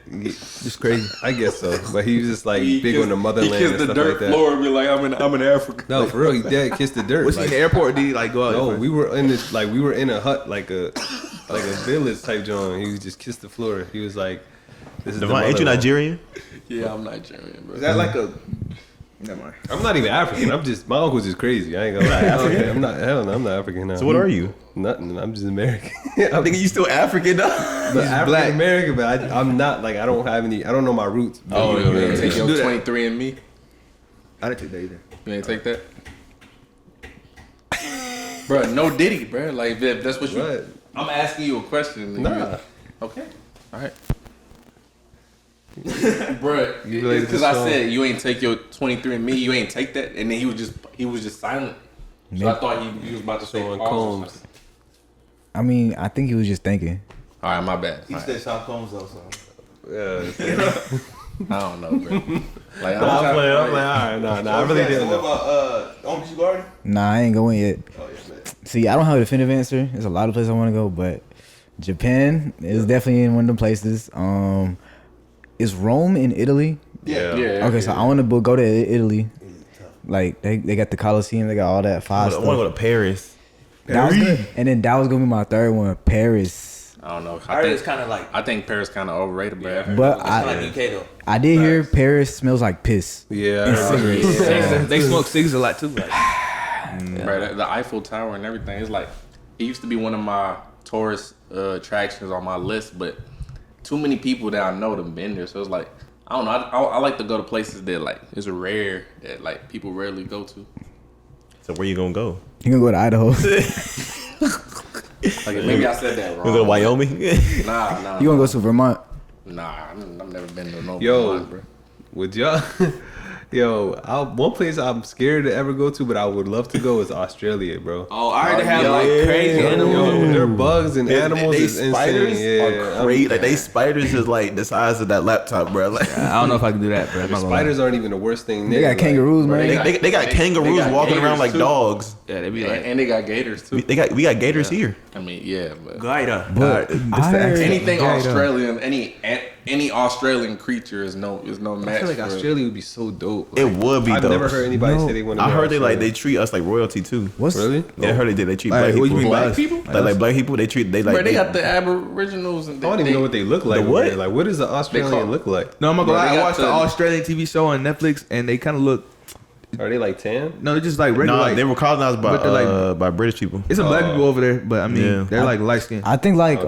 Just crazy. I guess so. But he was just like big on the motherland He kissed and the stuff dirt like that. floor and be like, I'm in Africa. No, for real, he did kiss the dirt. Was he like, in the airport? Or did he like go out? no, first? we were in a hut, like a village type joint. He just kissed the floor. He was like, "This is the Devon, ain't you motherland." Nigerian? Yeah, I'm Nigerian, bro. Is that like a? Never mind. I'm not even African. I'm just my uncle's just crazy. I ain't gonna lie. African? I'm not. Hell no, I'm not African. No. So what are you? Nothing. I'm just American. I think you still African though. African American, but I'm not like I don't have any. I don't know my roots. Oh, you ain't take You your do that. 23 and me? I didn't take that either. You ain't take that? Bro, no Diddy, bro. Like, if that's what you... What? I'm asking you a question. Nah. Okay. All right. Bro, You related because to I Sean? said you ain't take your 23 and me, you ain't take that, and then he was just silent. So I thought he was about to say Sean pause or Combs. something. I mean, I think he was just thinking. All right, my bad. He All right. said Sean Combs though, so. Yeah. I don't know, bro. Like, I'm playing. I'm like, all right, nah. I really didn't know. Uncle Garden? Nah, I ain't going yet. Oh yeah, man. See, I don't have a definitive answer. There's a lot of places I want to go, but Japan is definitely in one of the places. Is Rome in Italy? Yeah. Okay, so I want to go to Italy. Like they got the Colosseum, they got all that I fire want to stuff. go to Paris. That was good. And then that was gonna be my third one, Paris. I don't know. I heard it's kind of like. I think Paris kind of overrated, bro. But It's kind of like UK though. I did hear Paris smells like piss. Yeah. I And heard- cigarettes. They smoke cigs a lot too. Like. Bro, the Eiffel Tower and everything. It's like it used to be one of my tourist attractions on my list, but too many people that I know have been there. So it's like I don't know. I like to go to places that like it's rare that like people rarely go to. So where you gonna go? You gonna go to Idaho? Like maybe I said that wrong. You gonna go to Wyoming? Nah. You gonna go to Vermont? Nah, I've never been to no. Yo, Vermont, bro. would y'all? One place I'm scared to ever go to, but I would love to go is Australia, bro. Oh, I already have yeah. like crazy Yeah. animals. Yo, their bugs and animals they is spiders insane. Yeah, are crazy. Like they spiders is like the size of that laptop, bro. Like I don't know if I can do that, bro. I'm not gonna lie. Spiders aren't even the worst thing. They got Like, kangaroos, man. they got kangaroos got walking around gators, like too. dogs. Yeah, they be And, like. and they got gators too. We got gators here. I mean, yeah, but Gaida. But I heard- anything Gator. Australian, any Australian creature is no match. I feel like for Australia would be so dope. It would be I've dope. never heard anybody No. say they want to. I heard they treat us like royalty too. What's Really? Yeah, I heard they treat Like, black what people. you mean by black us? people. Like black people, they treat Bro, they got the Aboriginals and I don't even know what they look like. The what? over there. Like, what does an Australian call- look like? No, I'm not Bro, gonna lie. they I got watched the the- Australian TV show on Netflix, and they kind of look. Are they like tan? No, they're just like regular. Nah, like, they were colonized by but they're like- by British people. it's some black people over there, but I mean, Yeah. they're like light skinned. I think like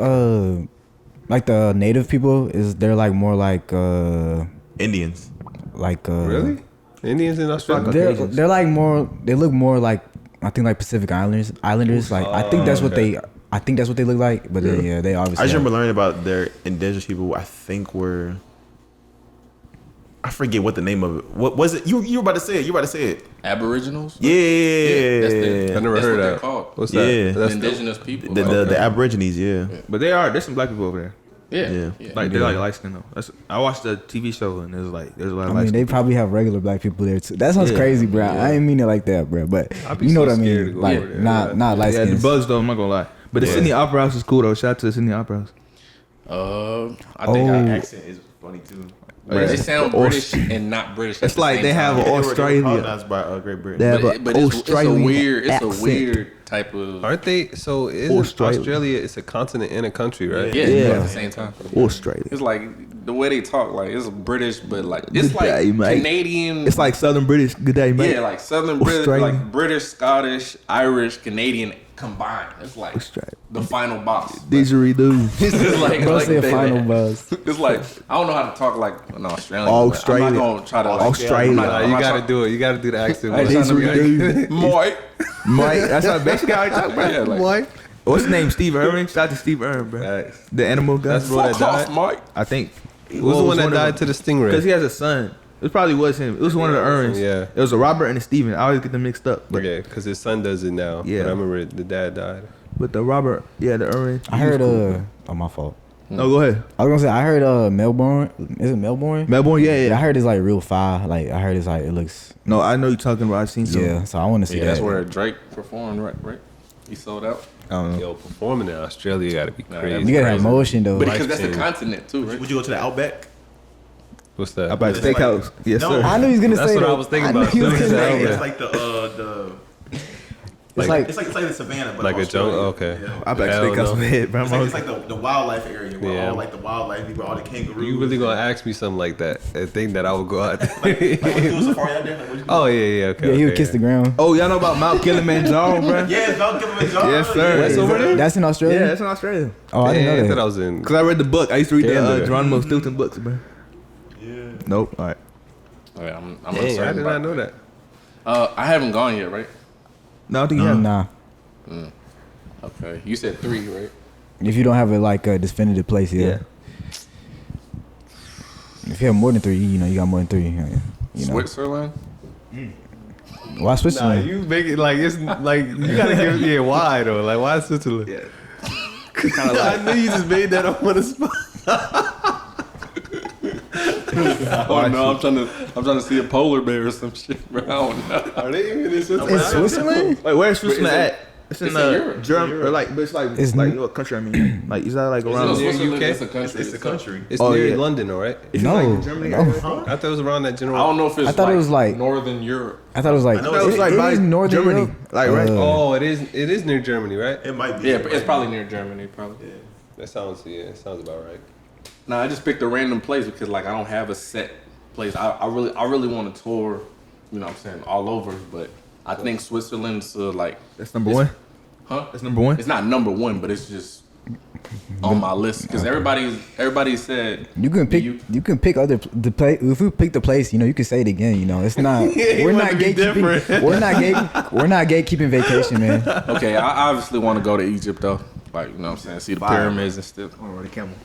the native people they're like more like Indians. Really? Indians in Australia? they're like more they look more like I think like Pacific Islanders like I think that's what okay. they look like, but then, they obviously I just have- remember learning about their indigenous people. I think were. I forget what the name of it. What was it? You were about to say it. You were about to say it. Aboriginals. Yeah. that's the- I never That's heard what they're that. called. What's Yeah. that? The That's indigenous people. The Aborigines. Yeah. But there's some black people over there. yeah. Like they're like light skinned though. I watched the TV show and there's a lot of I light mean, skin. they probably have regular black people there too. That sounds Yeah. crazy, bro. I ain't mean it like that, bro. But I'd be you know so what I scared to mean. go Like over there. not light Yeah, the skin. bugs though. I'm not gonna lie. But the Yeah. Sydney Opera House is cool though. Shout out to the Sydney Opera House. I think Oh. Accent is funny too. bro, they sound British and not British. at It's the like same they have time. an Australia. colonized by Great Britain. They have But an it's a Australian weird. It's accent. a weird type of. Aren't they? So isn't Australia. Australia? It's a continent and a country, right? Yeah, Yeah. at the same time. Australia. It's like the way they talk, like it's British, but like it's Good like day, mate. Canadian. It's like Southern British. Good day, mate. yeah, like Southern British, Australian. like British, Scottish, Irish, Canadian combined. It's like Australia. the final boss. Didgeridoo. It's like, Bro like said they- final buzz. It's like I don't know how to talk like an Australian. Australia. I'm not gonna try to like, Australia. I'm not- Nah, I'm you not gotta trying- do it. You gotta do the accent. Hey, bro. didgeridoo. Mike. Mike. That's how basically how I talk, bro. Yeah, like- Mike. What's his name? Steve Irwin. Shout out to Steve Irwin, bro. Facts. The animal guy. That's bro that Fuck off, died. Mike. I think. Who's the one that died to the stingray? Because he has a son. It probably was him. It was one of the Erns. Yeah. It was a Robert and a Steven. I always get them mixed up. But, Yeah, because his son does it now. Yeah. But I remember the dad died. but the Robert, yeah, the Erns. I heard oh, my fault. No, go ahead. I was gonna say I heard Melbourne. Is it Melbourne? Melbourne, yeah, Yeah, I yeah. heard it's like real fire. Like I heard it's like it looks. No, I know you're talking about. I've seen some. Yeah, so I want to see Yeah, that. that's where Drake performed, right? He sold out. I don't know. Yo, performing in Australia gotta be Nah, crazy. You gotta have crazy. motion though. But Like, because that's the changing. continent too, right? Would you go to the Outback? What's that? I about It's like- steakhouse. Yes, No. sir. I knew he was gonna That's say what that. I was thinking knew about. he was It's gonna like- say It's that. like the It's like it's like the savannah, but Like a Australia. jungle? Okay. Yeah. I bet Hell steakhouse no. my head, bro. It's like the wildlife area where Yeah. all like the wildlife, where all the kangaroos. You really gonna ask me something like that? A thing that I would go out there. like you do safari out there? Like, what you do? Oh, yeah, okay. yeah, he would okay, kiss yeah. the ground. Oh, y'all know about Mount Kilimanjaro, bro? Yeah, it's Mount Kilimanjaro. Yes, sir. Yeah, That's yeah. over there? That's in Australia. Yeah, that's in Australia. Oh, I didn't Yeah, know I thought I that. was in. Cause I read the book. I used to read the Canada. Geronimo Stilton books, bro. Yeah. Nope. All right. Oh, yeah, I'm Dang, I uncertain did about not know that. I haven't gone yet, right? No, I think you have. Nah, Okay, you said 3, right? if you don't have a like a definitive place, yeah. Yeah. If you have more than 3, you know you got more than 3. You know. Switzerland. Why Nah, Switzerland? you make it like it's like you gotta give me a why though. Like why Switzerland? Yeah. I knew you just made that up on the spot. Oh no, I'm trying to see a polar bear or some shit, bro. I don't know. Are they even in Switzerland? In Switzerland? Wait, where's Switzerland Is it- at? It's in it's in Europe. Germany, Europe. or like, but it's like, It's like n- what country? I mean, like, is that like No, around? near Switzerland UK? is a country. It's a country. It's Oh, near yeah. London, though, right? Is it No. like Germany? No. area? I thought it was around that I general. don't know if it's I thought it was like- Northern Europe. I thought it was like. I know That was like by is Northern Germany, Europe. like right. Oh, it is near Germany, right? It might be. Yeah, but it's probably near Germany, probably. Yeah. That sounds sounds about right. Nah, I just picked a random place because like I don't have a set place. I really want to tour, you know what I'm saying, all over, but I think Switzerland's like That's number one. huh? That's number one. It's not number 1, but it's just on my list because everybody said You can pick. You can pick the place. If we pick the place, you know, you can say it again. You know, it's not. We're not gatekeeping. We're not gatekeeping vacation, man. Okay, I obviously want to go to Egypt though, like you know what I'm saying, see the Fire. pyramids and stuff. Oh, the camel.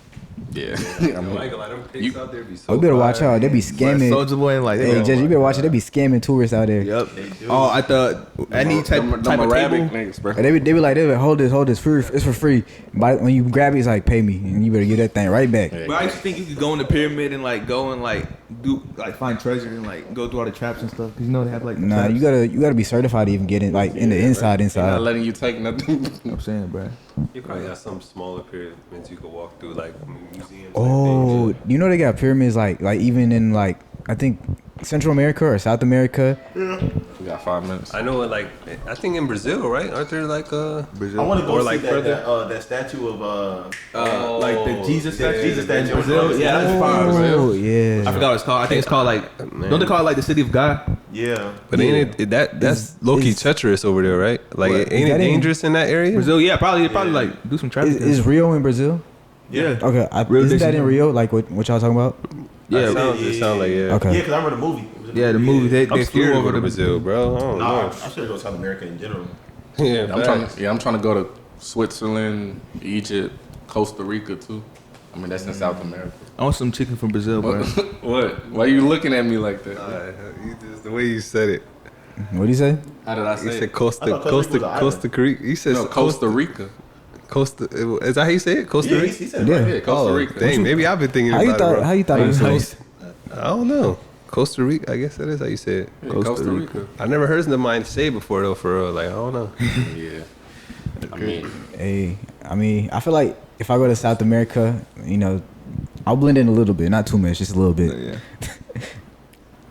Yeah, I mean, them pics out there be so Oh, you better watch fire. out. They be scamming. Soldier Boy and like, Hey, Judge, you better watch it. They be scamming tourists out there. Yep. Oh, I thought any type of Arabic table. niggas, bro. And they be like, hold this, free. It's for free. But when you grab it, it's like, pay me, and you better get that thing right back. Yeah. But I used to think you could go in the pyramid and like go and like do like find treasure and like go through all the traps and stuff. Cause you know they have like the Nah, traps. you gotta be certified to even get in, like in the inside. They're not letting you take nothing. You know what I'm saying, bro. You probably got some smaller pyramids you could walk through, like museums. Oh, you know they got pyramids like even in like I think Central America or South America. We got 5 minutes. I know, like I think in Brazil, right? Aren't there like Brazil. I want to go Or, see like, further- that statue of like the Jesus statue. Jesus statue in Brazil. Yeah, that's fire. Oh I yeah. forgot what it's called. I think it's called like. Man. Don't they call it like the city of God? Yeah. But ain't it that's low key is- treacherous over there, right? Like, What? ain't Is it that in- dangerous in that area? Brazil. Yeah, probably like do some traffic. Is Rio in Brazil? Yeah. Okay, Rio isn't de that in Janeiro. Rio? Like what y'all talking about? Yeah, It sounds like Okay. Yeah, because I remember the movie. It was in yeah, the movie they I'm flew scared to over go to to Brazil, bro. I don't Nah, know. I should go to South America in general. Yeah, I'm trying to go to Switzerland, Egypt, Costa Rica too. I mean that's in South America. I want some chicken from Brazil, bro. What? Why are you looking at me like that? the way you said it. What do you say? How did I You say said it? Costa I thought Costa Rica was an Costa Rica. You said No, Costa Rica. Costa. Is that how you say it? Costa Yeah, Rica. he said Yeah. right. Yeah, Costa Oh, Rica. dang, maybe I've been thinking How about it, bro. you thought it was? Costa- I don't know. Costa Rica. I guess that is how you say it. Yeah, Costa Rica. I never heard somebody say it before though. For real, like I don't know. Yeah. I mean, Hey, I feel like if I go to South America, you know, I'll blend in a little bit, not too much, just a little bit. Yeah.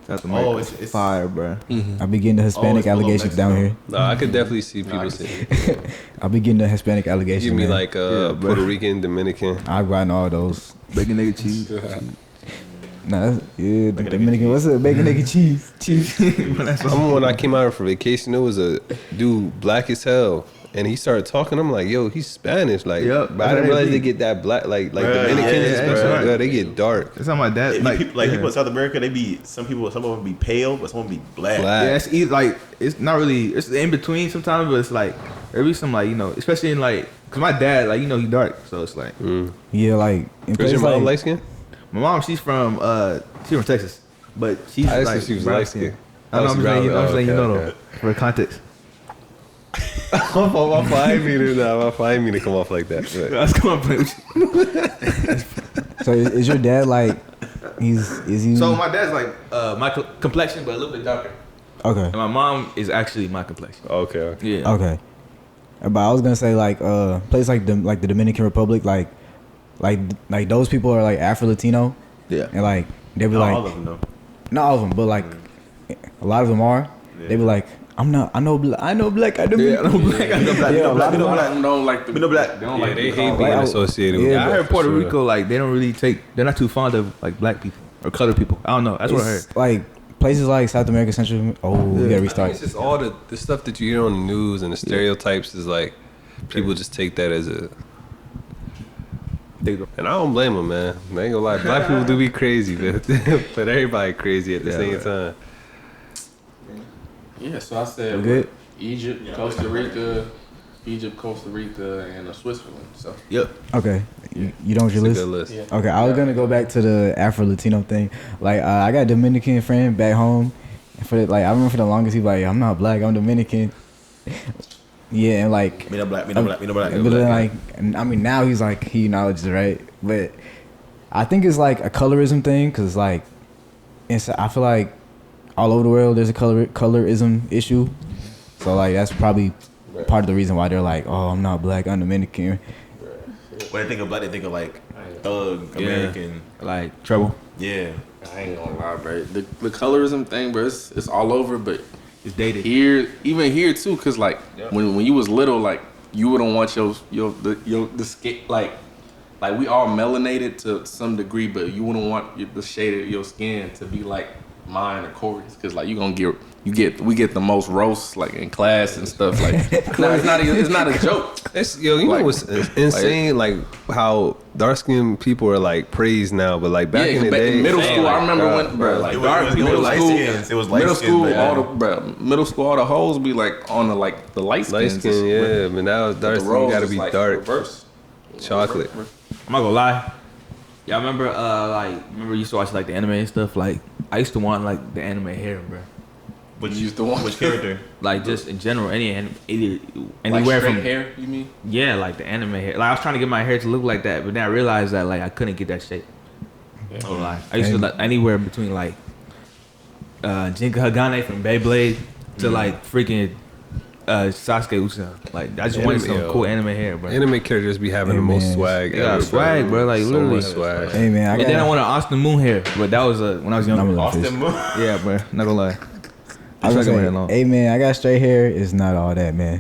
South Oh, America. it's fire, bro. I'll be getting the Hispanic it's below allegations down here. Mexico. No, I could definitely see people say. I'll be getting the Hispanic allegations. Give me man. like Yeah, bro. Puerto Rican, Dominican. I've gotten all those. Bacon, nigga, cheese. Nah, yeah, the Dominican. What's up, bacon, egg, and cheese? Cheese. I remember when I came out for vacation, it was a dude black as hell, and he started talking. I'm like, yo, he's Spanish, like, Yep, but I didn't that's realize how they they get that black, like Right, Dominicans, yeah, especially, right. yeah, they get dark. That's how my dad Like, like. people, yeah. people in South America, they be some of them be pale, but some of them be black. Black. Yeah, it's easy, like it's not really. It's in between sometimes, but it's like there be some like especially in like, cause my dad like he dark, so it's like Yeah, like in Is places your mom like light skin? My mom, she's from Texas, but she's I like like, she was brown light skin. skinned. I know, I'm just letting you, know okay. though, for context. My fine meter, nah, my fine meter come off like that. But. That's come on, play with you. So is your dad like? Is he? So my dad's like my complexion, but a little bit darker. Okay. And my mom is actually my complexion. Okay. Yeah. Okay. But I was gonna say like places like the Dominican Republic, like those people are like Afro Latino, Yeah. and like they be Not like all of them though. not all of them, but like a lot of them are. Yeah. They be like, I know black. I know black. I Yeah, I know black. I know black. Yeah, a lot of They them. don't like the. We know black. They don't Yeah, like they the hate color. being Like, associated with yeah, I that, heard for Puerto sure. Rico, like they don't really they're not too fond of like black people or colored people. I don't know. That's what I heard. It's like places like South America, Central. Oh, we gotta I think restart. it's just all the stuff that you hear on the news and the stereotypes is like people just take that as a. There you go. And I don't blame them, man. I ain't gonna lie. Black people do be crazy, but but everybody crazy at the Yeah, same right. time. Yeah, so I said We good? Egypt, Costa Rica, and Switzerland. So Yep. Okay, you don't It's your a list. good list. yeah. Okay, I was gonna go back to the Afro Latino thing. Like, I got a Dominican friend back home. And for the, like, I remember for the longest, he was like, I'm not black, I'm Dominican. Yeah, and like, Me no black. Me no black. Me no black. but then like, and I mean, now he's like, he acknowledges it, right? But I think it's like a colorism thing, cause like, I feel like all over the world there's a colorism issue. So like, that's probably part of the reason why they're like, oh, I'm not black, I'm Dominican. When they think of black, they think of like thug Yeah. American. Like trouble. Yeah. I ain't gonna lie, bro. The colorism thing, bro, it's all over, but It's dated. here, even here too, cause like when you was little, like you wouldn't want your the skin like we all melanated to some degree, but you wouldn't want the shade of your skin to be like mine or Corey's, cause like we get the most roasts like in class and stuff like. No, it's not a joke. It's, yo, you know Like- what's insane? Like how dark skinned people are like praised now, but like back in the day, middle school, I remember God, when, bro, like It was- dark it was middle light school, skins. It was light middle skins school, back all the then. middle school, all the hoes be like on the like the light light skins. skin, yeah, but now dark The skin rose gotta is, be like, dark reverse. chocolate. I'm not gonna lie. Y'all remember remember you used to watch like the anime and stuff? Like I used to want like the anime hair, bro. Which You used to want which character? Like just in general, like anywhere straight from hair. You mean? yeah, like the anime hair. Like I was trying to get my hair to look like that, but then I realized that like I couldn't get that shape. Oh, like I used to like anywhere between like Jinka Hagane from Beyblade to like freaking Sasuke Uchiha. Like I just wanted Anime, some yo. cool anime hair, bro. Anime characters be having Hey, the most man. swag. They got ever, swag, bro, like, so literally. much swag. Hey man, I And then I got. wanted Austin Moon hair, but that was when I was younger. I'm a little Austin fish. Moon. Yeah, bro. Not gonna lie. I was It's not gonna gonna say, hey man, I got straight hair. It's not all that, man.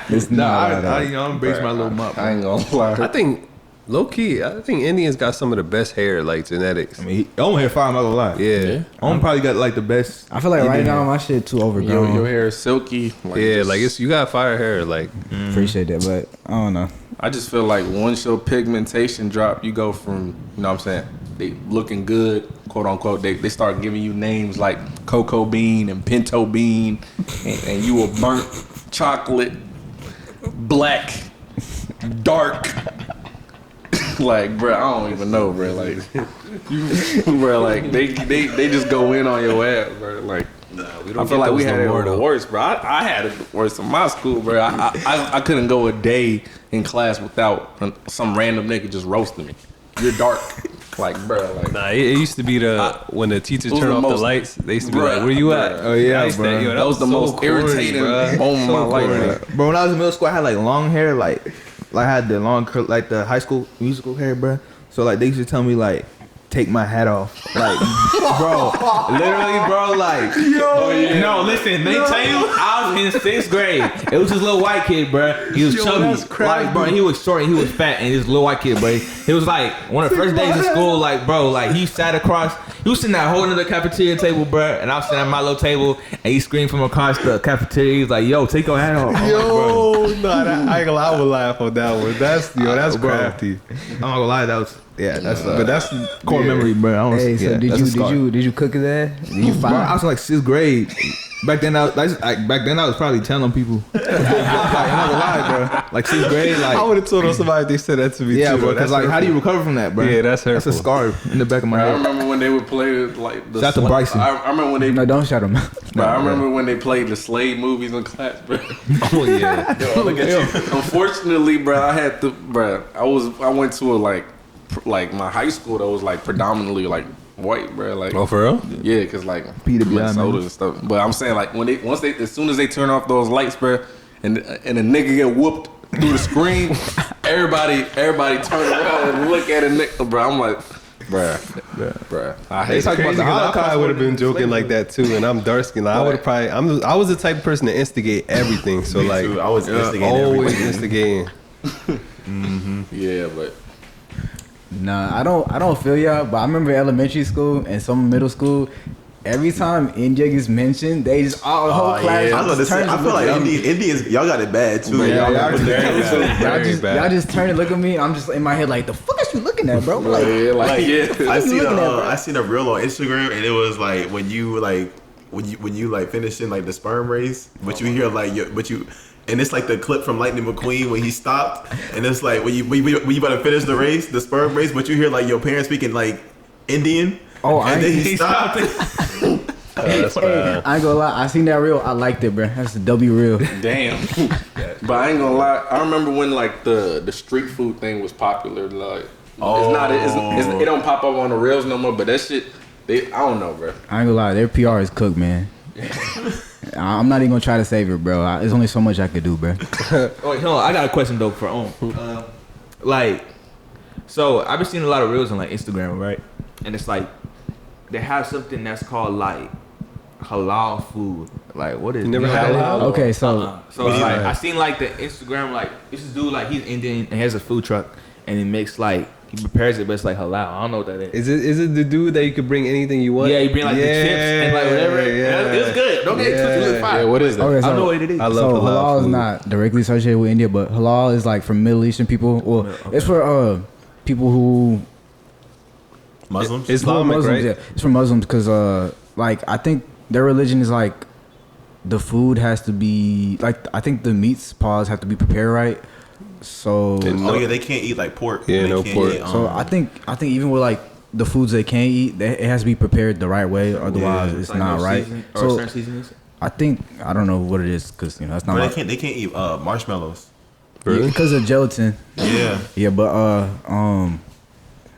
It's No, not all that. I'm embracing my little mop. I ain't gonna lie. I think low key, I think Indians got some of the best hair, like genetics. I mean, own hair fine. I'm not gonna lie. Yeah. Own probably got like the best. I feel like right Indian now hair. my shit too Your overgrown. hair is silky. Yeah, just- like you got fire hair, like Appreciate that, but I don't know. I just feel like once your pigmentation drop, you go from, you know what I'm saying, they looking good, quote unquote, they start giving you names like cocoa bean and pinto bean, and you a burnt chocolate, black, dark. Like, bro, I don't even know, bro. Like, bro, like they just go in on your ass, bro. Like, we I feel like we had it the worst, bro. I had it the worst in my school, bro. I couldn't go a day in class without some random nigga just roasting me. You're dark, like, bro. Like, Nah, it used to be when the teachers It was turn the off the most- lights. They used to be Bruh, like, "Where you at?" bruh. Oh, yeah, I used to- bruh. yo, that was the so most corny, irritating bruh. moment of my So life, corny. bro. Bro, when I was in middle school, I had like long hair, like I had the long curl, like the high school musical hair, bro. So like they used to tell me like take my hat off, like bro, literally, bro, like no, listen, they tell you I was in 6th grade. It was this little white kid, bro. He was chubby, that's crazy. like bro, he was short and he was fat, and this little white kid, bro. He was like one of the first days of school, like bro, like he sat across. He was sitting at holding the cafeteria table, bro, and I was sitting at my little table, and he screamed from across the cafeteria. He was like, "Yo, take your hat off." I'm like, bro. Yo, nah, I ain't gonna lie, I would laugh on that one. That's Bro. crafty. I'm not gonna lie, that was that's But that's core yeah. memory, bro. I don't, Hey, so yeah, did that's a scar. you cook his ass? Did you Bro, I find? was in like 6th grade. Back then, I was probably telling people. Like, I'm not gonna lie, bro. Like 6th grade, like I would have told somebody if they said that to me yeah, too. bro. Because like, how do you recover from that, bro? Yeah, that's That's a hurtful. scar in the back of my I head. remember when they would play like the Shout to Bryson. I remember when they. No, don't shut him. Bro, I remember when they played the Slade movies in class, bro. Oh yeah. Unfortunately, bro, I had to, bro. I went to a like my high school that was like predominantly like white, bro. Like, Oh, for real? yeah, cause like PWI, Minnesota man. and stuff. But I'm saying like as soon as they turn off those lights, bro, and a nigga get whooped through the screen, everybody turn around and look at a nigga, bro. I'm like, bruh. I hate It's it. crazy 'cause I probably would have been joking like that too, and I'm dark skinned. Like, I would have probably. I was the type of person to instigate everything. So like, I was instigating always everything. instigating. Yeah, but Nah, I don't feel y'all, but I remember elementary school and some middle school. Every time India gets mentioned, they just all the whole class. I was just gonna say, turns I and feel look like at me. Indians, y'all got it bad too. But y'all got it very bad. Y'all just turn and look at me. I'm just in my head like, the fuck is you looking at, bro? Like, yeah, like yeah. I you seen looking at, bro? I seen a reel on Instagram, and it was like when you like finishing like the sperm race, but you hear like and it's like the clip from Lightning McQueen when he stopped, and it's like when you about to finish the race, the sperm race, but you hear like your parents speaking like Indian. Oh, and then he stopped. That's hey, I ain't gonna lie. I seen that reel. I liked it, bro. That's the W reel. Damn. But I ain't gonna lie. I remember when like the street food thing was popular. Like, it don't pop up on the reels no more. But that shit, I don't know, bro. I ain't gonna lie. Their PR is cooked, man. I'm not even gonna try to save it, bro. There's only so much I could do, bro. Oh, wait, hold on. I got a question though for Owen. Like, so I've been seeing a lot of reels on like Instagram, right? And it's like they have something that's called like halal food. Like, what is? You never know had what that halal? is? Okay, so So it's like I seen like the Instagram, like this dude, like he's Indian and he has a food truck and he makes like he prepares it, but it's like halal. I don't know what that is. Is it the dude that you could bring anything you want? Yeah, you bring like the chips and like whatever. Yeah. It was good. Don't get it twisted. It was fire. Yeah, what is that? okay, I don't know so what it is. I love so halal halal is food. not directly associated with India, but halal is like for Middle Eastern people. Well, it's for people who Muslims. Islamic, Muslims, right? yeah. It's for Muslims because like I think their religion is like the food has to be like I think the meats have to be prepared right. So Oh yeah, they can't eat like pork. Yeah, They no can't pork. eat, so I think even with like the foods they can't eat, it has to be prepared the right way. Otherwise, it's Like not no right. seasoning or So certain seasonings. I don't know what it is because that's not Bro, my, they can't eat marshmallows. Really? because of gelatin. Yeah. Yeah, but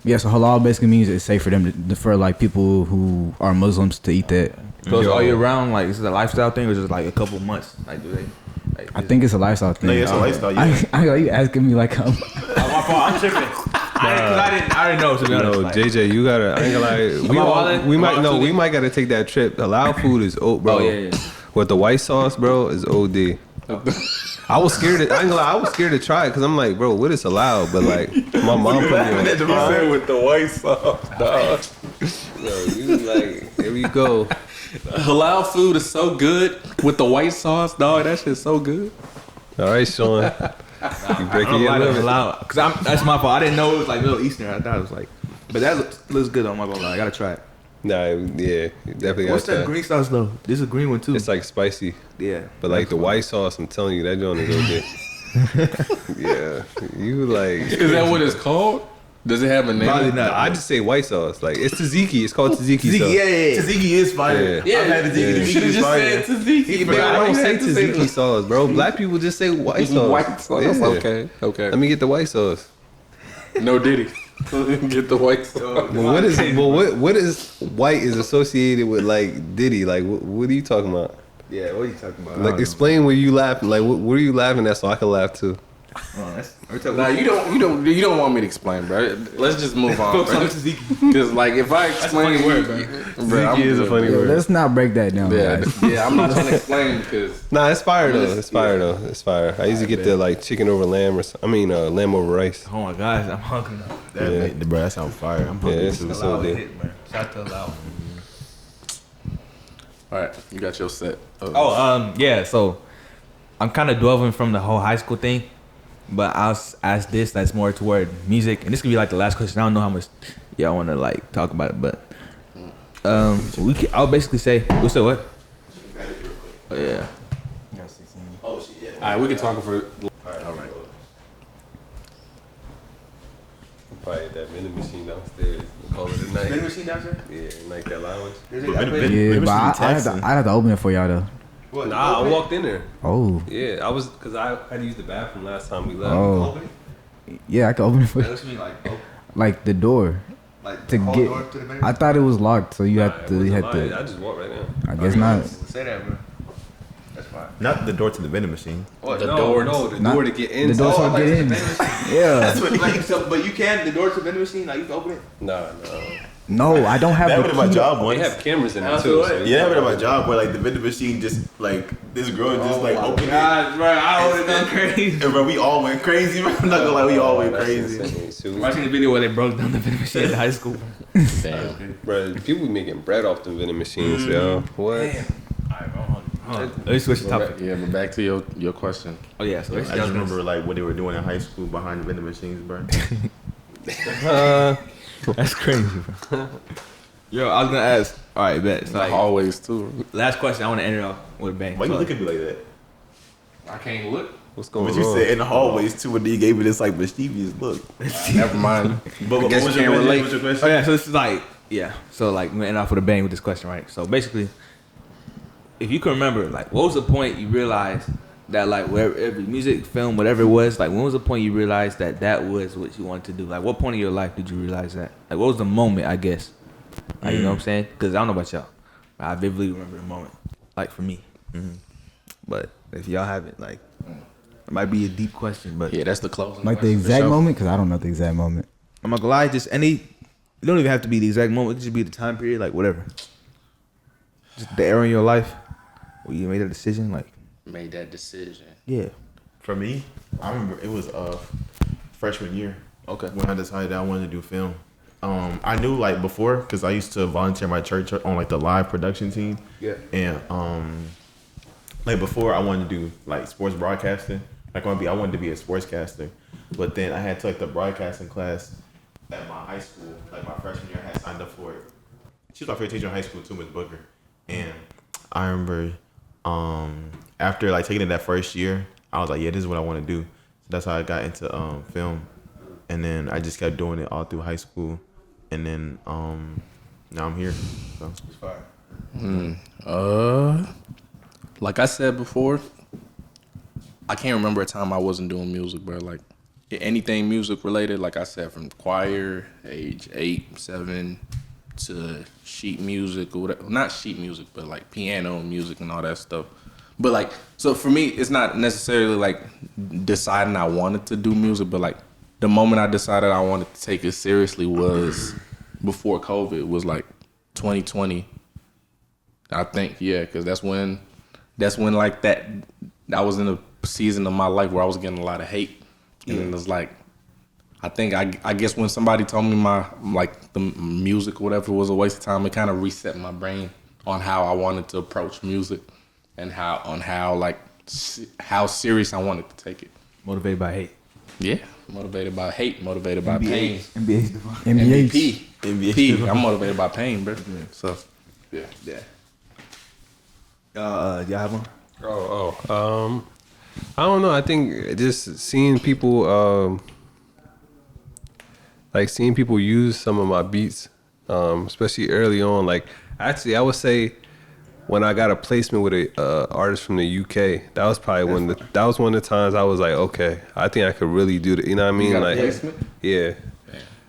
yeah. So halal basically means it's safe for them for like people who are Muslims to eat that. So it's Yo. all year round. Like, is it a lifestyle thing or is it like a couple months? Like, do they? Like, I think it's a lifestyle thing. No, yeah, it's a lifestyle. Yeah. I you asking me like Oh, my fault. I'm tripping. I didn't know, to be honest. No, Like, JJ, you gotta. I ain't gonna lie. I wildin'? We might gotta take that trip. Halal food is bro. Oh, yeah. With the white sauce, bro, is OD. I was scared. I ain't gonna lie. I was scared to try it because I'm like, bro, what is allowed? But like, my mom put me on. You said with the white sauce, dog. Yo, you like, here we go. Halal food is so good with the white sauce, dog. That shit's so good. All right, Sean. You I breaking don't your know why limit. loud. Cause that's my fault. I didn't know it was like Middle Eastern. I thought it was like, but that looks good on my bone. I gotta try it. Nah, yeah, you definitely What's gotta that try. green sauce though? This is a green one too. It's like spicy, Yeah, but like the white sauce, I'm telling you, that joint is OD. Yeah, you like. Is that what it's called? Does it have a name? Probably not. I just say white sauce. Like it's tzatziki. It's called tzatziki sauce. yeah. Tzatziki is fire. Yeah. I've had tzatziki. Yeah. Tzatziki You should have is just fire. said tzatziki. Bro, I man. don't You say had to say tzatziki sauce, bro. Black people just say white sauce. White sauce. Yeah. Okay. Let me get the white sauce. No Diddy. Get the white sauce. But what is white is associated with like Diddy? Like what are you talking about? Yeah, what are you talking about? Like explain where you laughing. Like what are you laughing at so I can laugh too? Nah, you don't want me to explain, bro. Let's just move on. Because like if I explain, funny word, bro, I'm Tzatziki is a good, funny bro. word. let's not break that down. Yeah, guys. yeah. I'm not trying to explain because Nah, it's fire though. It's fire though. It's fire. I usually get the like chicken over lamb lamb over rice. Oh my gosh, I'm hungry now. Bro, that sounds fire. I'm Yeah, hungry it's too. so good. hit, man. Shout to Allow. all right, you got your set. Yeah. So I'm kind of dwelling from the whole high school thing, but I'll ask this that's more toward music, and this could be like the last question. I don't know how much y'all want to like talk about it, but I'll basically say, we'll say what? Oh yeah. Oh shit, yeah. All right, we can talk for. All right. Probably at that vending machine downstairs. Call it a night. Vending machine downstairs? Yeah, like that lounge. Yeah, but I had to open it for y'all though. What? Nah, I walked in there. Oh. Yeah, I was because I had to use the bathroom last time we left. Oh. Yeah, I could open it for you. What you mean, like, oh, Like the door. like To the whole get. door to the vending I thought it was locked, so you Nah, had it to. You wasn't had mine. to. I just walked right in. I guess not. machine? Say that, bro. That's fine. Not the door to the vending machine. What? The No, door- no, the Not- door to get in. The door Oh, to like get the in. vending machine. Yeah. Like, so, but you can, the door to the vending machine, like, you can open it? Nah. No, I don't have That the happened at my key. job They once. have cameras in there That's too. what- So Yeah, that happened at my job where like the vending machine just like this girl just like opened it. God, bro, I would have gone crazy. And bro, we all went crazy. Bro. I'm not gonna lie, we all went That's crazy. insane, too. Watching the video where they broke down the vending machine at high school. Damn. Bro, people be making bread off the vending machines, yo. What? Alright, bro, let me switch the topic. Yeah, but back to your question. Oh, yeah, so I just remember like what they were doing in high school behind the vending machines, bro. That's crazy, bro. Yo, I was gonna ask. All right, bet. So, Like like, always too. last question. I want to end it off with a bang. Why you So, look at me like that? I can't look. What's going But on? you said in the hallways too, and then you gave me this like mischievous look. Never mind. But I guess what was you your can't question? relate. What's your Oh question? yeah, so this is like So like we're gonna end off with a bang with this question, right? So basically, if you can remember, like, what was the point you realized that like wherever music, film, whatever it was, like when was the point you realized that that was what you wanted to do? Like what point in your life did you realize that? Like what was the moment? I guess. Like, you know what I'm saying? Because I don't know about y'all, but I vividly remember the moment. Like for me. But if y'all haven't, like, it might be a deep question, but Yeah, that's the closing. Like the question for exact sure. moment, because I don't know the exact moment. I'm not gonna lie, just any. It don't even have to be the exact moment. It could just be the time period, like whatever. Just the era in your life where you made a decision, like Made that decision. yeah. For me, I remember it was freshman year. Okay. When I decided I wanted to do film. I knew like before because I used to volunteer my church on like the live production team. Yeah. And like before I wanted to do like sports broadcasting. I wanted to be a sportscaster. But then I had to like the broadcasting class at my high school, like my freshman year, I had signed up for it. She was my favorite teacher in high school too, Miss Booker. And I remember after like taking it that first year, I was like, yeah, this is what I want to do. So that's how I got into film. And then I just kept doing it all through high school. And then now I'm here. So. Like I said before, I can't remember a time I wasn't doing music, bro. Like anything music related, like I said, from choir, age 8, 7, to sheet music or whatever. Not sheet music, but like piano music and all that stuff. But like, so for me, it's not necessarily like deciding I wanted to do music, but like the moment I decided I wanted to take it seriously was before COVID. It was like 2020. I think, yeah, because that's when like that I was in a season of my life where I was getting a lot of hate, and it was like, I think I guess when somebody told me my like the music or whatever was a waste of time, it kind of reset my brain on how I wanted to approach music and how serious I wanted to take it. Motivated by hate. Yeah, motivated by hate, motivated by pain. NBA. MVP. NBA. P. I'm motivated by pain, bro. So, yeah. Yeah. Y'all have one? I don't know. I think just seeing people, like seeing people use some of my beats, especially early on. Like, actually, I would say when I got a placement with a artist from the UK, that was probably one of the times I was like, okay, I think I could really do that. You know what I mean? got a Like, placement? yeah.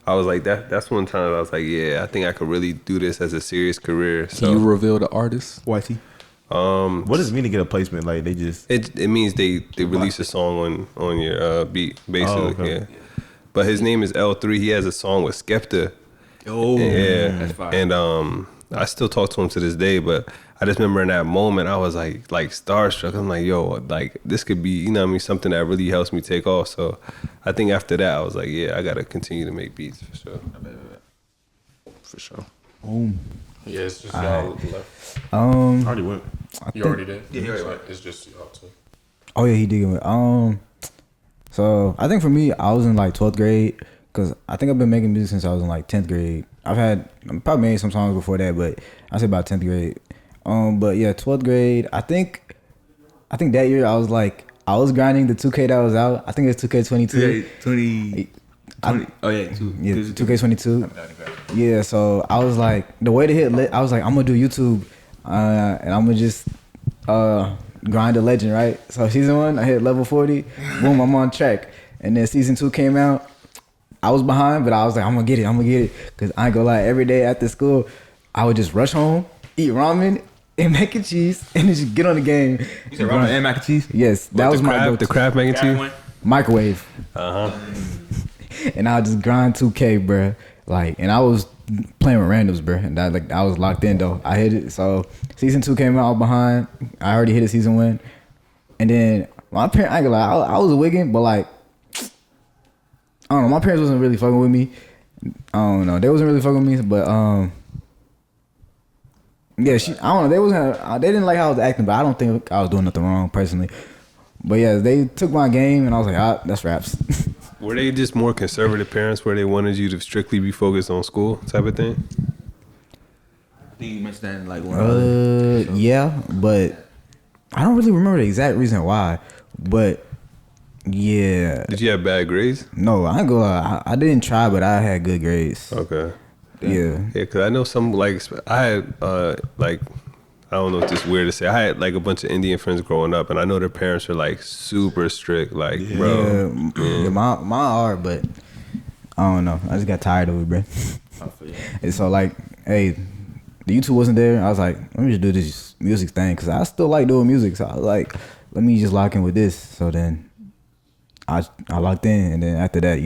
I was like that. That's one time I was like, yeah, I think I could really do this as a serious career. So Can you reveal the artist? YT. What does it mean to get a placement? Like they just It means they release a song on your beat, basically. Oh, okay. Yeah. But his name is L3. He has a song with Skepta. Oh, Yeah. that's fire. And I still talk to him to this day, but I just remember in that moment I was like starstruck. I'm like, yo, like this could be, you know what I mean, something that really helps me take off. So I think after that I was like, yeah, I gotta continue to make beats for sure. For sure. Boom. Yeah, it's just y'all left. I already went. You already did? Yeah, you already went. It's just y'all too. Oh yeah, he did. So I think for me, I was in like 12th grade because I think I've been making music since I was in like 10th grade. I'm probably made some songs before that, but I say about 10th grade. But yeah, 12th grade. I think I think that year I was grinding the 2K that was out. I think it was 2K22. 20. Oh yeah, Yeah, 2K22. Yeah, so I was like, the way to hit lit, I was like, I'm gonna do YouTube, and I'm gonna just grind a legend, right? So season 1, I hit level 40. Boom, I'm on track. And then season 2 came out. I was behind, but I was like, I'm gonna get it. Cause I ain't gonna lie, every day after school, I would just rush home, eat ramen and mac and cheese, and then just get on the game. You said ramen and mac and cheese? Yes, that was my go-to. The Kraft mac and cheese. Microwave. And I would just grind 2K, bruh. Like, and I was playing with randoms, bruh. And I was locked in though. I hit it. So season 2 came out behind. I already hit it season 1. And then my parents, I ain't gonna lie, I was a Wiggin, but like, I don't know. My parents wasn't really fucking with me. I don't know. They wasn't really fucking with me, but yeah, I don't know. They didn't like how I was acting, but I don't think I was doing nothing wrong personally. But yeah, they took my game, and I was like, that's raps. Were they just more conservative parents where they wanted you to strictly be focused on school type of thing? I think you mentioned that in like one yeah, but I don't really remember the exact reason why. But yeah. Did you have bad grades? No, I ain't gonna lie. I didn't try, but I had good grades. Okay. Yeah. Yeah, cause I know some like I had like I don't know if this is weird to say. I had like a bunch of Indian friends growing up, and I know their parents are like super strict. Like, bro, yeah, mine are, but I don't know. I just got tired of it, bro. And so like, hey, the YouTube wasn't there. I was like, let me just do this music thing, cause I still like doing music. So I was like, let me just lock in with this. So then I locked in, and then after that,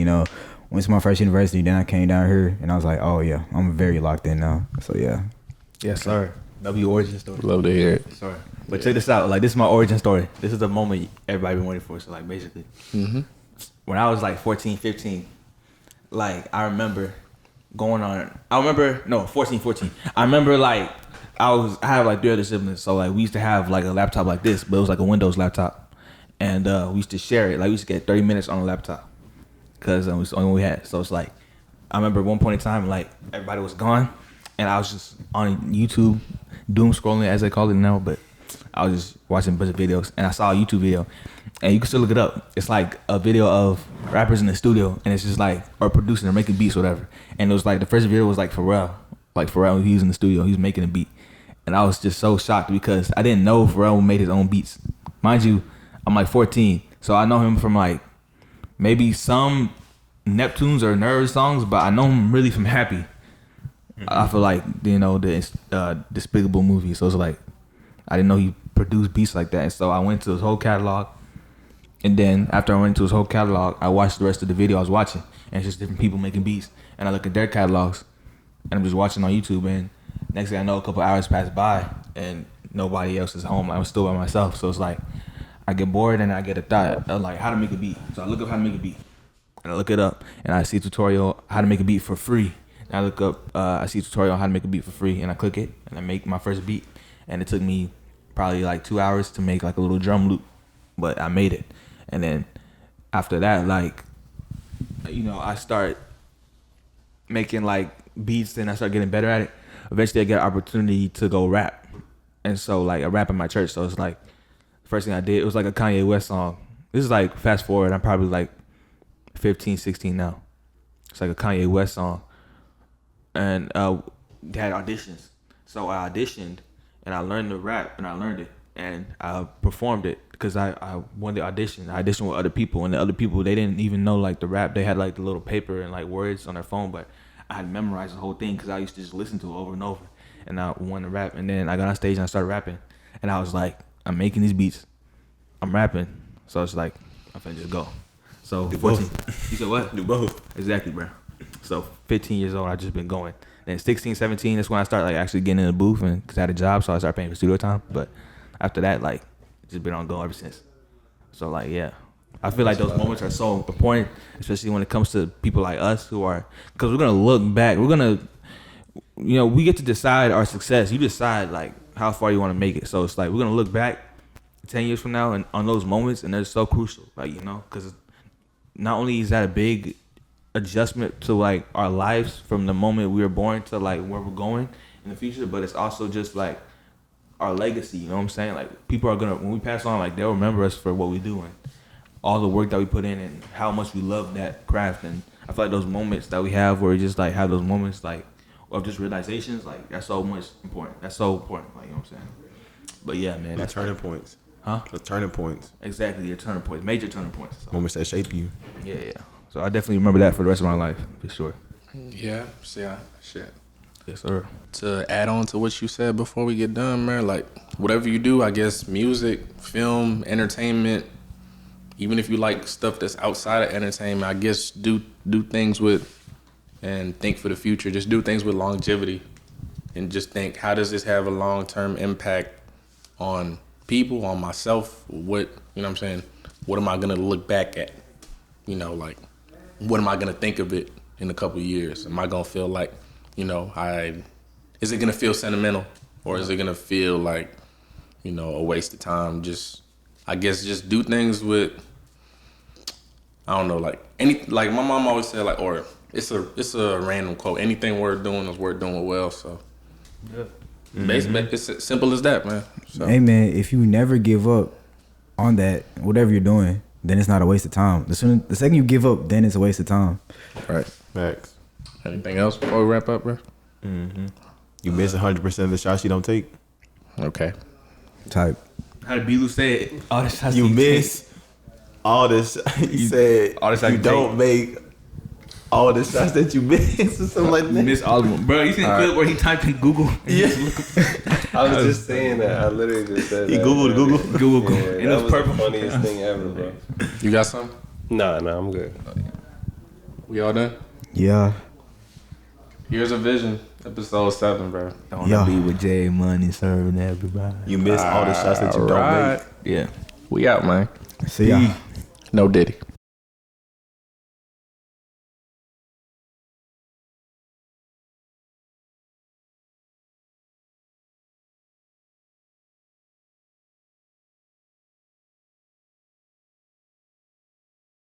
went to my first university. Then I came down here, and I was like, oh yeah, I'm very locked in now. So yeah. Yes, sir. W origin story. Love to hear it. Sorry. But check this out. Like, this is my origin story. This is the moment everybody been waiting for. So, like, basically, when I was, like, 14, 15, like, I remember 14. I remember, like, I have, like, 3 other siblings. So, like, we used to have, like, a laptop like this, but it was, like, a Windows laptop. And we used to share it. Like, we used to get 30 minutes on the laptop because it was the only one we had. So, it's, like, I remember at one point in time, like, everybody was gone. And I was just on YouTube, doom scrolling as they call it now, but I was just watching a bunch of videos, and I saw a YouTube video, and you can still look it up. It's like a video of rappers in the studio, and it's just like, or producing or making beats or whatever. And it was like, the first video was like Pharrell, he was in the studio, he was making a beat. And I was just so shocked because I didn't know Pharrell made his own beats. Mind you, I'm like 14, so I know him from like maybe some Neptunes or Nerves songs, but I know him really from Happy. I feel like, the Despicable movie. So it's like, I didn't know he produced beats like that. And so I went to his whole catalog. And then after I went to his whole catalog, I watched the rest of the video I was watching. And it's just different people making beats. And I look at their catalogs. And I'm just watching on YouTube. And next thing I know, a couple hours pass by. And nobody else is home. I was still by myself. So it's like, I get bored and I get a thought of like how to make a beat. So I look up how to make a beat. And I look it up. And I see a tutorial how to make a beat for free. I look up, I see a tutorial on how to make a beat for free, and I click it, and I make my first beat. And it took me probably like 2 hours to make like a little drum loop, but I made it. And then after that, like, I start making like beats, and I start getting better at it. Eventually, I get an opportunity to go rap. And so, like, I rap in my church. So it's like, the first thing I did, it was like a Kanye West song. This is like, fast forward, I'm probably like 15, 16 now. It's like a Kanye West song. And they had auditions. So I auditioned, and I learned the rap, and I learned it, and I performed it because I won the audition. I auditioned with other people, and the other people, they didn't even know like the rap. They had like the little paper and like words on their phone, but I had memorized the whole thing because I used to just listen to it over and over, and I won the rap. And then I got on stage and I started rapping, and I was like, I'm making these beats, I'm rapping, so it's like I'm finna just go. So 14. You said what? Do both. Exactly, bro. So 15 years old, I just been going. Then 16, 17, that's when I started like actually getting in the booth, and because I had a job, so I started paying for studio time. But after that, like, just been on go ever since. So like, yeah, I feel like those moments are so important, especially when it comes to people like us who are, because we're gonna look back, we're gonna, we get to decide our success. You decide like how far you want to make it. So it's like we're gonna look back 10 years from now and on those moments, and they're so crucial, like, because not only is that a big adjustment to like our lives from the moment we were born to like where we're going in the future, but it's also just like our legacy. You know what I'm saying? Like people are gonna when we pass on, like they'll remember us for what we do and all the work that we put in and how much we love that craft. And I feel like those moments that we have where we just like have those moments like of just realizations, like that's so much important. That's so important. Like you know what I'm saying? But yeah, man, The that's turning points. huh? The turning points. Exactly, your turning points, major turning points. So, Moments that shape you. yeah. So I definitely remember that for the rest of my life, for sure. Yeah, shit. Yes, sir. To add on to what you said before we get done, man, like whatever you do, I guess music, film, entertainment, even if you like stuff that's outside of entertainment, I guess do things with and think for the future. Just do things with longevity and just think, how does this have a long-term impact on people, on myself? What, you know what I'm saying? What am I going to look back at? You know, like, what am I going to think of it in a couple of years? Am I going to feel like, you know, is it going to feel sentimental or is it going to feel like, you know, a waste of time? I guess just do things with, I don't know, like like my mom always said, like, or it's a random quote. Anything worth doing is worth doing well. So, yeah. Basically, it's as simple as that, man. So. Hey man, if you never give up on that, whatever you're doing, then it's not a waste of time. The second you give up, then it's a waste of time. Right. Facts. Anything else before we wrap up, bro? You miss 100% of the shots you don't take. Okay. Type. How did Bilu say it? All the shots You he miss all this. You said all the shots you you don't take. make all the shots that you miss or something like You that. miss all of them, bro. You seen the clip where he typed in Google? And Yeah. I was just saying that. I literally just said He that. Googled bro. Google, Yeah, and it that was was purple. the funniest thing ever, bro. You got something? Nah, I'm good. We all done? Yeah. Here's a vision. Episode 7, bro. I wanna Yeah. be with J Money serving everybody. You miss all the shots that you don't make. Yeah. We out, man. See ya. No Diddy.